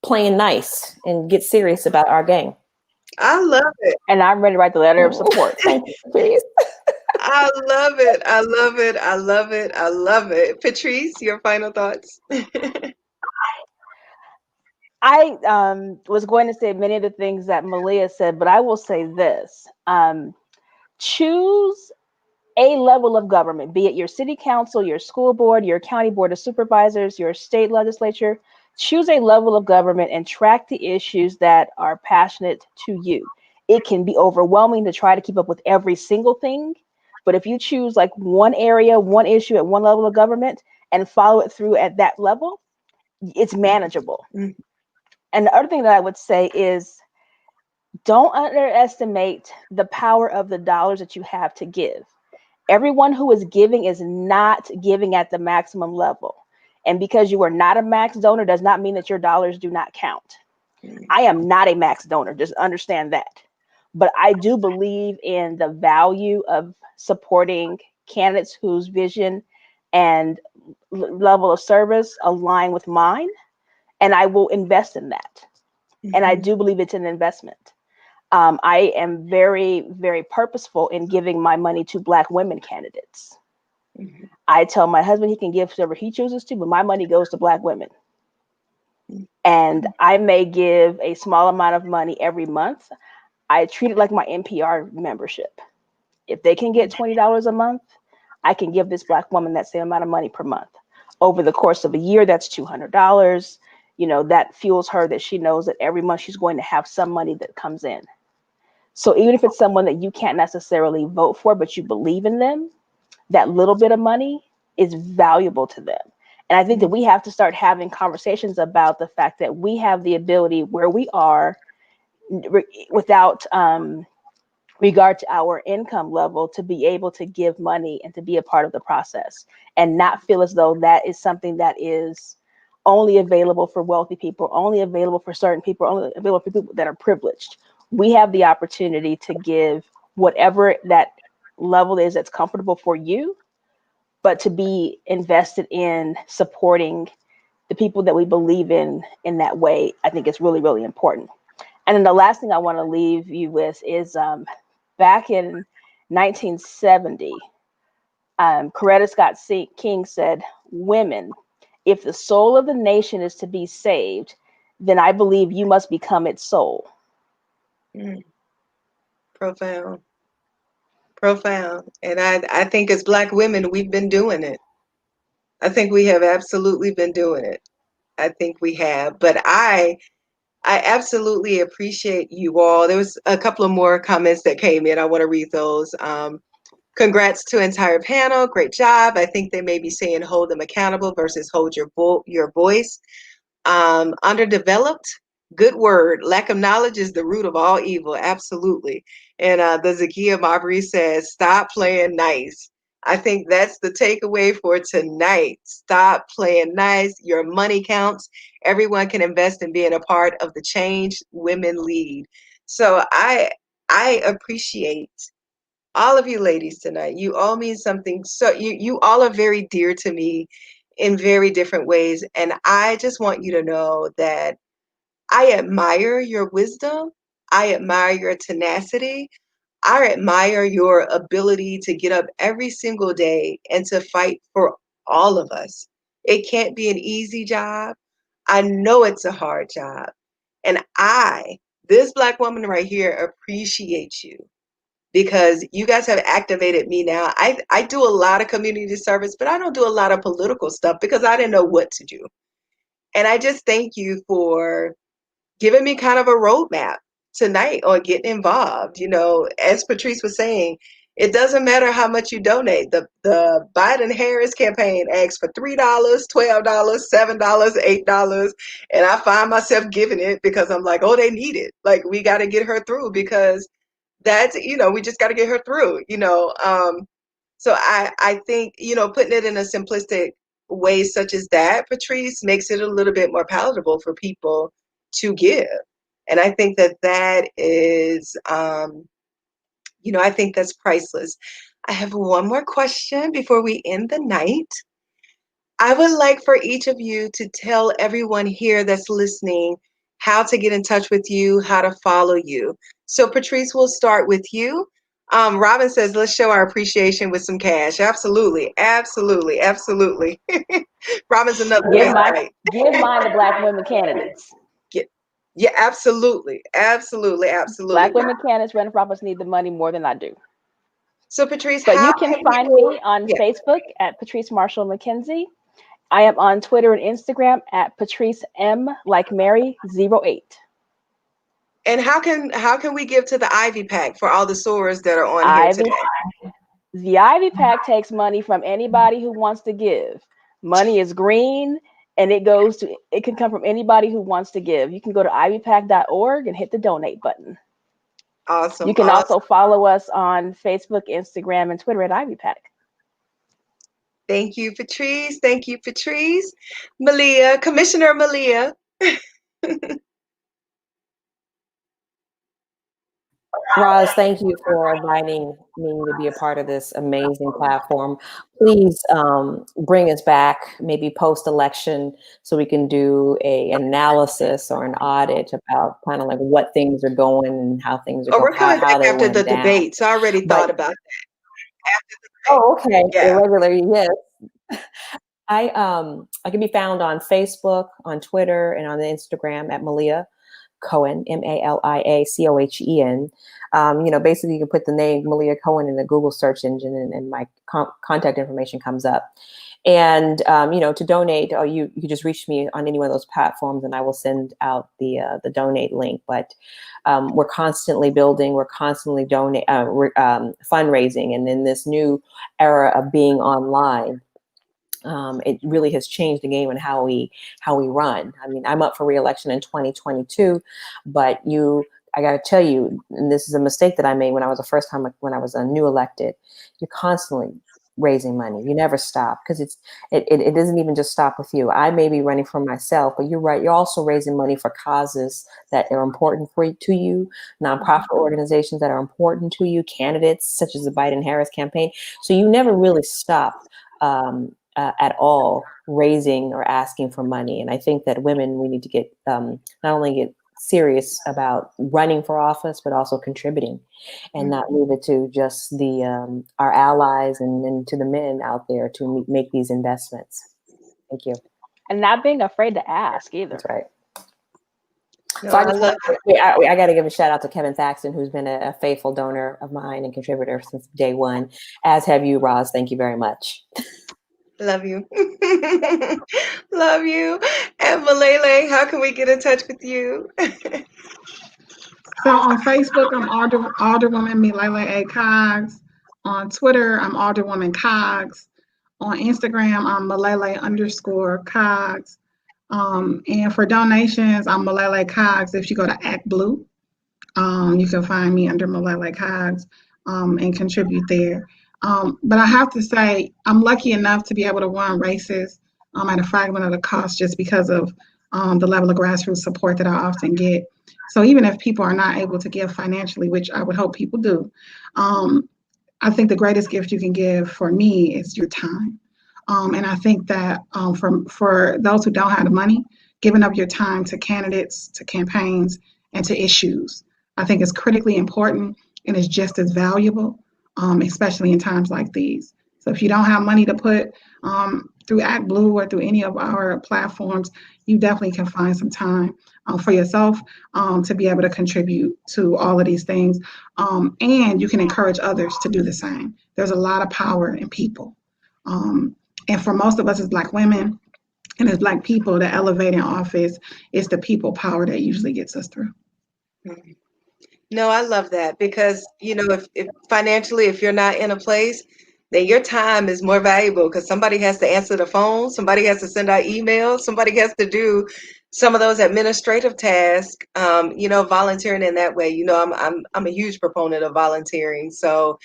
D: playing nice and get serious about our game.
A: I love it.
B: And I'm ready to write the letter of support. Thank you, please.
A: I love it. I love it. I love it. I love it. Patrice, your final thoughts?
B: I was going to say many of the things that Malia said, but I will say this. Choose a level of government, be it your city council, your school board, your county board of supervisors, your state legislature. Choose a level of government and track the issues that are passionate to you. It can be overwhelming to try to keep up with every single thing, but if you choose like one area, one issue at one level of government and follow it through at that level, it's manageable. Mm-hmm. And the other thing that I would say is don't underestimate the power of the dollars that you have to give. Everyone who is giving is not giving at the maximum level. And because you are not a max donor does not mean that your dollars do not count. I am not a max donor, just understand that. But I do believe in the value of supporting candidates whose vision and level of service align with mine, and I will invest in that. And I do believe it's an investment. I am very, very purposeful in giving my money to Black women candidates. I tell my husband he can give whatever he chooses to, but my money goes to Black women. And I may give a small amount of money every month. I treat it like my NPR membership. If they can get $20 a month, I can give this Black woman that same amount of money per month. Over the course of a year, that's $200. That fuels her, that she knows that every month she's going to have some money that comes in. So even if it's someone that you can't necessarily vote for, but you believe in them, that little bit of money is valuable to them. And I think that we have to start having conversations about the fact that we have the ability where we are without regard to our income level to be able to give money and to be a part of the process and not feel as though that is something that is only available for wealthy people, only available for certain people, only available for people that are privileged. We have the opportunity to give whatever that level is that's comfortable for you, but to be invested in supporting the people that we believe in that way, I think it's really, really important. And then the last thing I want to leave you with is back in 1970, Coretta Scott King said, "Women, if the soul of the nation is to be saved, then I believe you must become its soul."
A: Profound. Profound. And I think as Black women, we've been doing it. I think we have absolutely been doing it. I think we have. But I absolutely appreciate you all. There was a couple of more comments that came in. I want to read those. Congrats to entire panel. Great job. I think they may be saying hold them accountable versus hold your voice. Underdeveloped, good word. Lack of knowledge is the root of all evil. Absolutely. And the Zakia Mabry says, stop playing nice. I think that's the takeaway for tonight. Stop playing nice. Your money counts. Everyone can invest in being a part of the change women lead. So I appreciate all of you ladies tonight. You all mean something. So you all are very dear to me in very different ways. And I just want you to know that I admire your wisdom. I admire your tenacity. I admire your ability to get up every single day and to fight for all of us. It can't be an easy job. I know it's a hard job. And this Black woman right here, appreciate you because you guys have activated me now. I do a lot of community service, but I don't do a lot of political stuff because I didn't know what to do. And I just thank you for giving me kind of a roadmap tonight on getting involved. As Patrice was saying, it doesn't matter how much you donate. The Biden-Harris campaign asks for $3, $12, $7, $8. And I find myself giving it because I'm like, oh, they need it. Like, we got to get her through because that's, we just got to get her through, so I think, putting it in a simplistic way such as that, Patrice, makes it a little bit more palatable for people to give. And I think that is, I think that's priceless. I have one more question before we end the night. I would like for each of you to tell everyone here that's listening how to get in touch with you, how to follow you. So Patrice, we'll start with you. Robin says, let's show our appreciation with some cash. Absolutely, absolutely, absolutely. Robin's another
B: Give
A: way.
B: mine to Black women candidates.
A: Yeah, absolutely, absolutely, absolutely.
B: Black women candidates running for office need the money more than I do.
A: So Patrice,
B: but you can find me on Facebook at Patrice Marshall Mckenzie. I am on Twitter and Instagram at Patrice M like Mary 08.
A: And how can we give to the Ivy Pack for all the sores that are on here today?
B: The Ivy Pack takes money from anybody who wants to give. Money is green and it can come from anybody who wants to give. You can go to ivypack.org and hit the donate button.
A: Awesome.
B: You can
A: Awesome.
B: also follow us on Facebook, Instagram, and Twitter at IvyPack.
A: Thank you, Patrice. Thank you, Patrice. Malia, Commissioner Malia.
D: Roz, thank you for inviting me to be a part of this amazing platform. Please bring us back, maybe post-election, so we can do an analysis or an audit about kind of like what things are going and how things are
A: Oh,
D: going,
A: we're coming
D: how
A: back
D: they
A: after the
D: went down.
A: debate. So I already
D: But
A: thought about that after the debate.
D: oh, okay,
A: Yeah.
D: irregular, yes. I can be found on Facebook, on Twitter, and on the Instagram at Malia Cohen, Malia Cohen. Basically you can put the name Malia Cohen in the Google search engine, and my contact information comes up. And to donate, you just reach me on any one of those platforms, and I will send out the donate link. But we're constantly building, we're constantly fundraising, and in this new era of being online, it really has changed the game and how we run. I mean, I'm up for re-election in 2022, but I got to tell you, and this is a mistake that I made when I was a new elected. You're constantly raising money. You never stop, because it doesn't even just stop with you. I may be running for myself, but you're right. You're also raising money for causes that are important to you, nonprofit organizations that are important to you, candidates such as the Biden-Harris campaign. So you never really stop at all raising or asking for money. And I think that women, we need to get not only get serious about running for office, but also contributing, and not leave it to just the our allies and to the men out there to make these investments. Thank you.
B: And not being afraid to ask either.
D: That's right.
A: No,
D: So
A: I
D: got to give a shout out to Kevin Thaxton, who's been a faithful donor of mine and contributor since day one, as have you, Roz. Thank you very much.
A: love you. Love you. And Milele, how can we get in touch with you?
C: So on Facebook, I'm Alderwoman Milele A. Coggs. On Twitter, I'm Alderwoman Coggs. On Instagram, I'm Milele_Coggs. And for donations, I'm Milele Coggs. If you go to ActBlue, you can find me under Milele Coggs and contribute there. But I have to say, I'm lucky enough to be able to run races at a fragment of the cost, just because of the level of grassroots support that I often get. So even if people are not able to give financially, which I would hope people do, I think the greatest gift you can give for me is your time. And I think that for those who don't have the money, giving up your time to candidates, to campaigns, and to issues, I think is critically important and is just as valuable, especially in times like these. So if you don't have money to put through ActBlue or through any of our platforms, you definitely can find some time for yourself to be able to contribute to all of these things. And you can encourage others to do the same. There's a lot of power in people. And for most of us as Black women and as Black people, the elevating office is the people power that usually gets us through.
A: No, I love that, because, if financially, if you're not in a place, then your time is more valuable, because somebody has to answer the phone, somebody has to send out emails, somebody has to do some of those administrative tasks. Volunteering in that way. I'm a huge proponent of volunteering. So,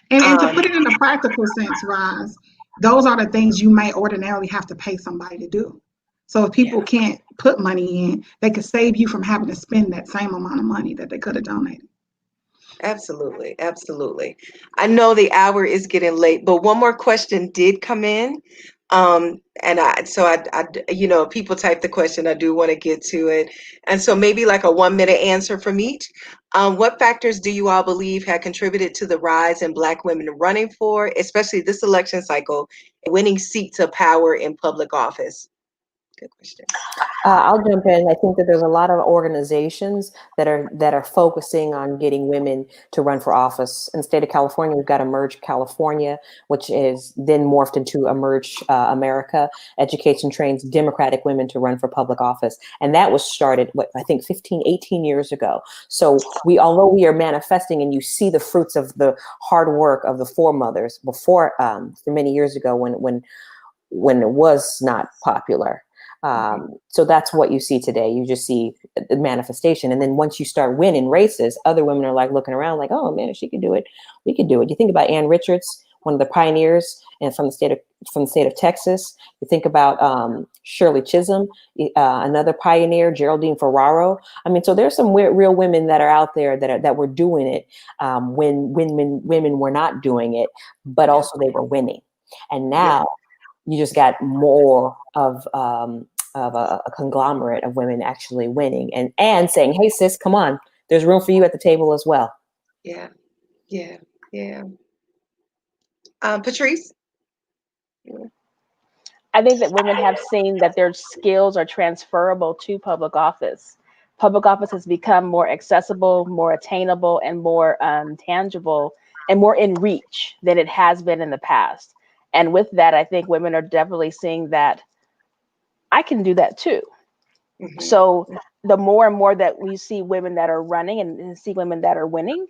C: and to put it in a practical sense, Roz, those are the things you might ordinarily have to pay somebody to do. So if people can't put money in, they could save you from having to spend that same amount of money that they could have donated.
A: Absolutely, absolutely. I know the hour is getting late, but one more question did come in. People type the question. I do want to get to it. And so maybe like a 1-minute answer from each. What factors do you all believe have contributed to the rise in Black women running for, especially this election cycle, winning seats of power in public office? Good question.
D: I'll jump in. I think that there's a lot of organizations that are focusing on getting women to run for office. In the state of California, we've got Emerge California, which is then morphed into Emerge America. Education trains Democratic women to run for public office. And that was started, I think 15, 18 years ago. So although we are manifesting, and you see the fruits of the hard work of the foremothers before, for many years ago when it was not popular. So that's what you see today. You just see the manifestation. And then once you start winning races, other women are like looking around like, oh man, if she can do it, we can do it. You think about Ann Richards, one of the pioneers and from the state of Texas. You think about Shirley Chisholm, another pioneer, Geraldine Ferraro. I mean, so there's some real women that are out there that were doing it when women were not doing it, but also they were winning. And now you just got more of a conglomerate of women actually winning and saying, hey, sis, come on. There's room for you at the table as well.
A: Yeah. Patrice?
B: I think that women have seen that their skills are transferable to public office. Public office has become more accessible, more attainable, and more tangible and more in reach than it has been in the past. And with that, I think women are definitely seeing that I can do that too. Mm-hmm. So the more and more that we see women that are running and see women that are winning,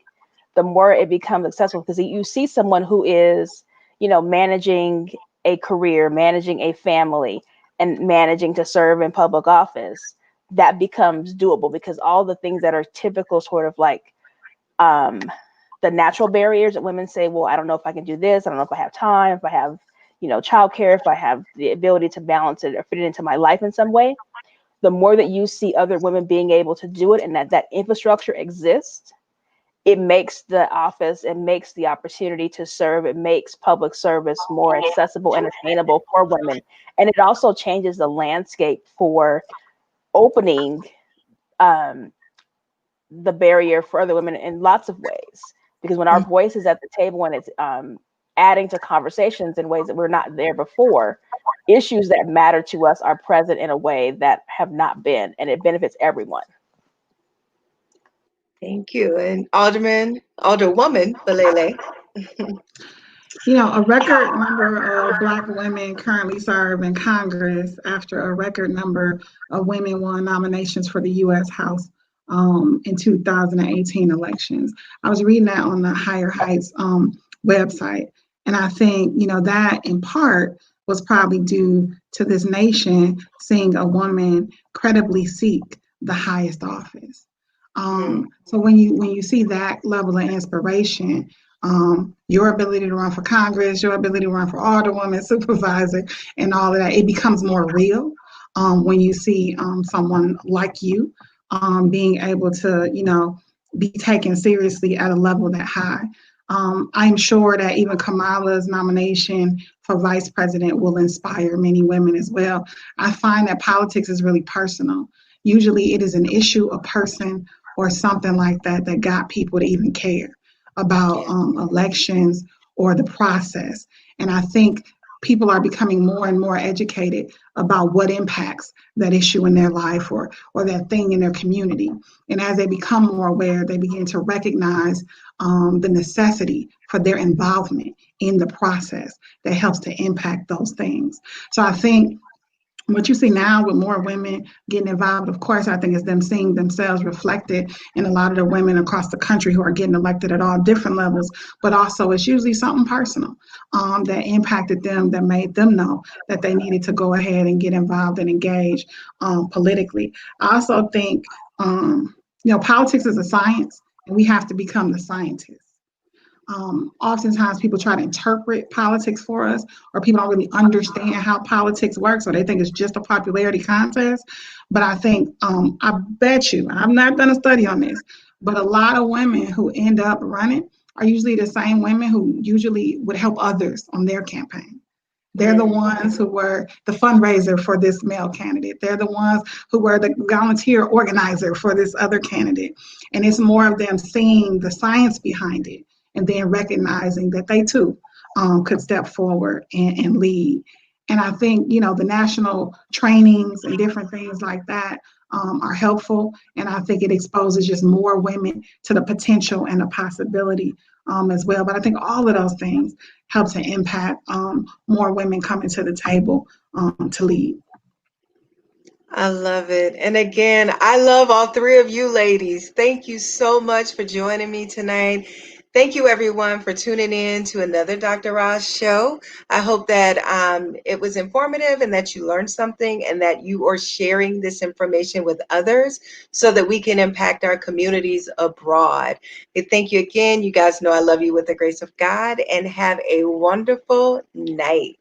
B: the more it becomes accessible, because you see someone who is, managing a career, managing a family, and managing to serve in public office, that becomes doable, because all the things that are typical sort of like the natural barriers that women say, well, I don't know if I can do this. I don't know if I have time, if I have, childcare, if I have the ability to balance it or fit it into my life in some way. The more that you see other women being able to do it and that infrastructure exists, it makes the office, it makes the opportunity to serve, it makes public service more accessible and attainable for women. And it also changes the landscape for opening the barrier for other women in lots of ways. Because when our voice is at the table and it's adding to conversations in ways that were not there before, issues that matter to us are present in a way that have not been, and it benefits everyone.
A: Thank you. And Alderwoman Milele.
C: A record number of Black women currently serve in Congress after a record number of women won nominations for the U.S. House in 2018 elections. I was reading that on the Higher Heights website, and I think, that in part was probably due to this nation seeing a woman credibly seek the highest office. So when you see that level of inspiration, your ability to run for Congress, your ability to run for alderwoman, supervisor, and all of that, it becomes more real when you see someone like you being able to, be taken seriously at a level that high. I'm sure that even Kamala's nomination for vice president will inspire many women as well. I find that politics is really personal. Usually it is an issue, a person, or something like that got people to even care about elections or the process. And I think people are becoming more and more educated about what impacts that issue in their life or that thing in their community. And as they become more aware, they begin to recognize the necessity for their involvement in the process that helps to impact those things. So I think what you see now with more women getting involved, of course, I think is them seeing themselves reflected in a lot of the women across the country who are getting elected at all different levels, but also it's usually something personal that impacted them, that made them know that they needed to go ahead and get involved and engage politically. I also think, politics is a science, and we have to become the scientists. Oftentimes people try to interpret politics for us, or people don't really understand how politics works, or they think it's just a popularity contest. But I think, I bet you, I've not done a study on this, but a lot of women who end up running are usually the same women who usually would help others on their campaign. They're the ones who were the fundraiser for this male candidate. They're the ones who were the volunteer organizer for this other candidate. And it's more of them seeing the science behind it, and then recognizing that they too could step forward and lead. And I think, the national trainings and different things like that are helpful. And I think it exposes just more women to the potential and the possibility as well. But I think all of those things help to impact more women coming to the table to lead.
A: I love it. And again, I love all three of you ladies. Thank you so much for joining me tonight. Thank you, everyone, for tuning in to another Dr. Ross show. I hope that it was informative and that you learned something and that you are sharing this information with others so that we can impact our communities abroad. Thank you again. You guys know I love you with the grace of God, and have a wonderful night.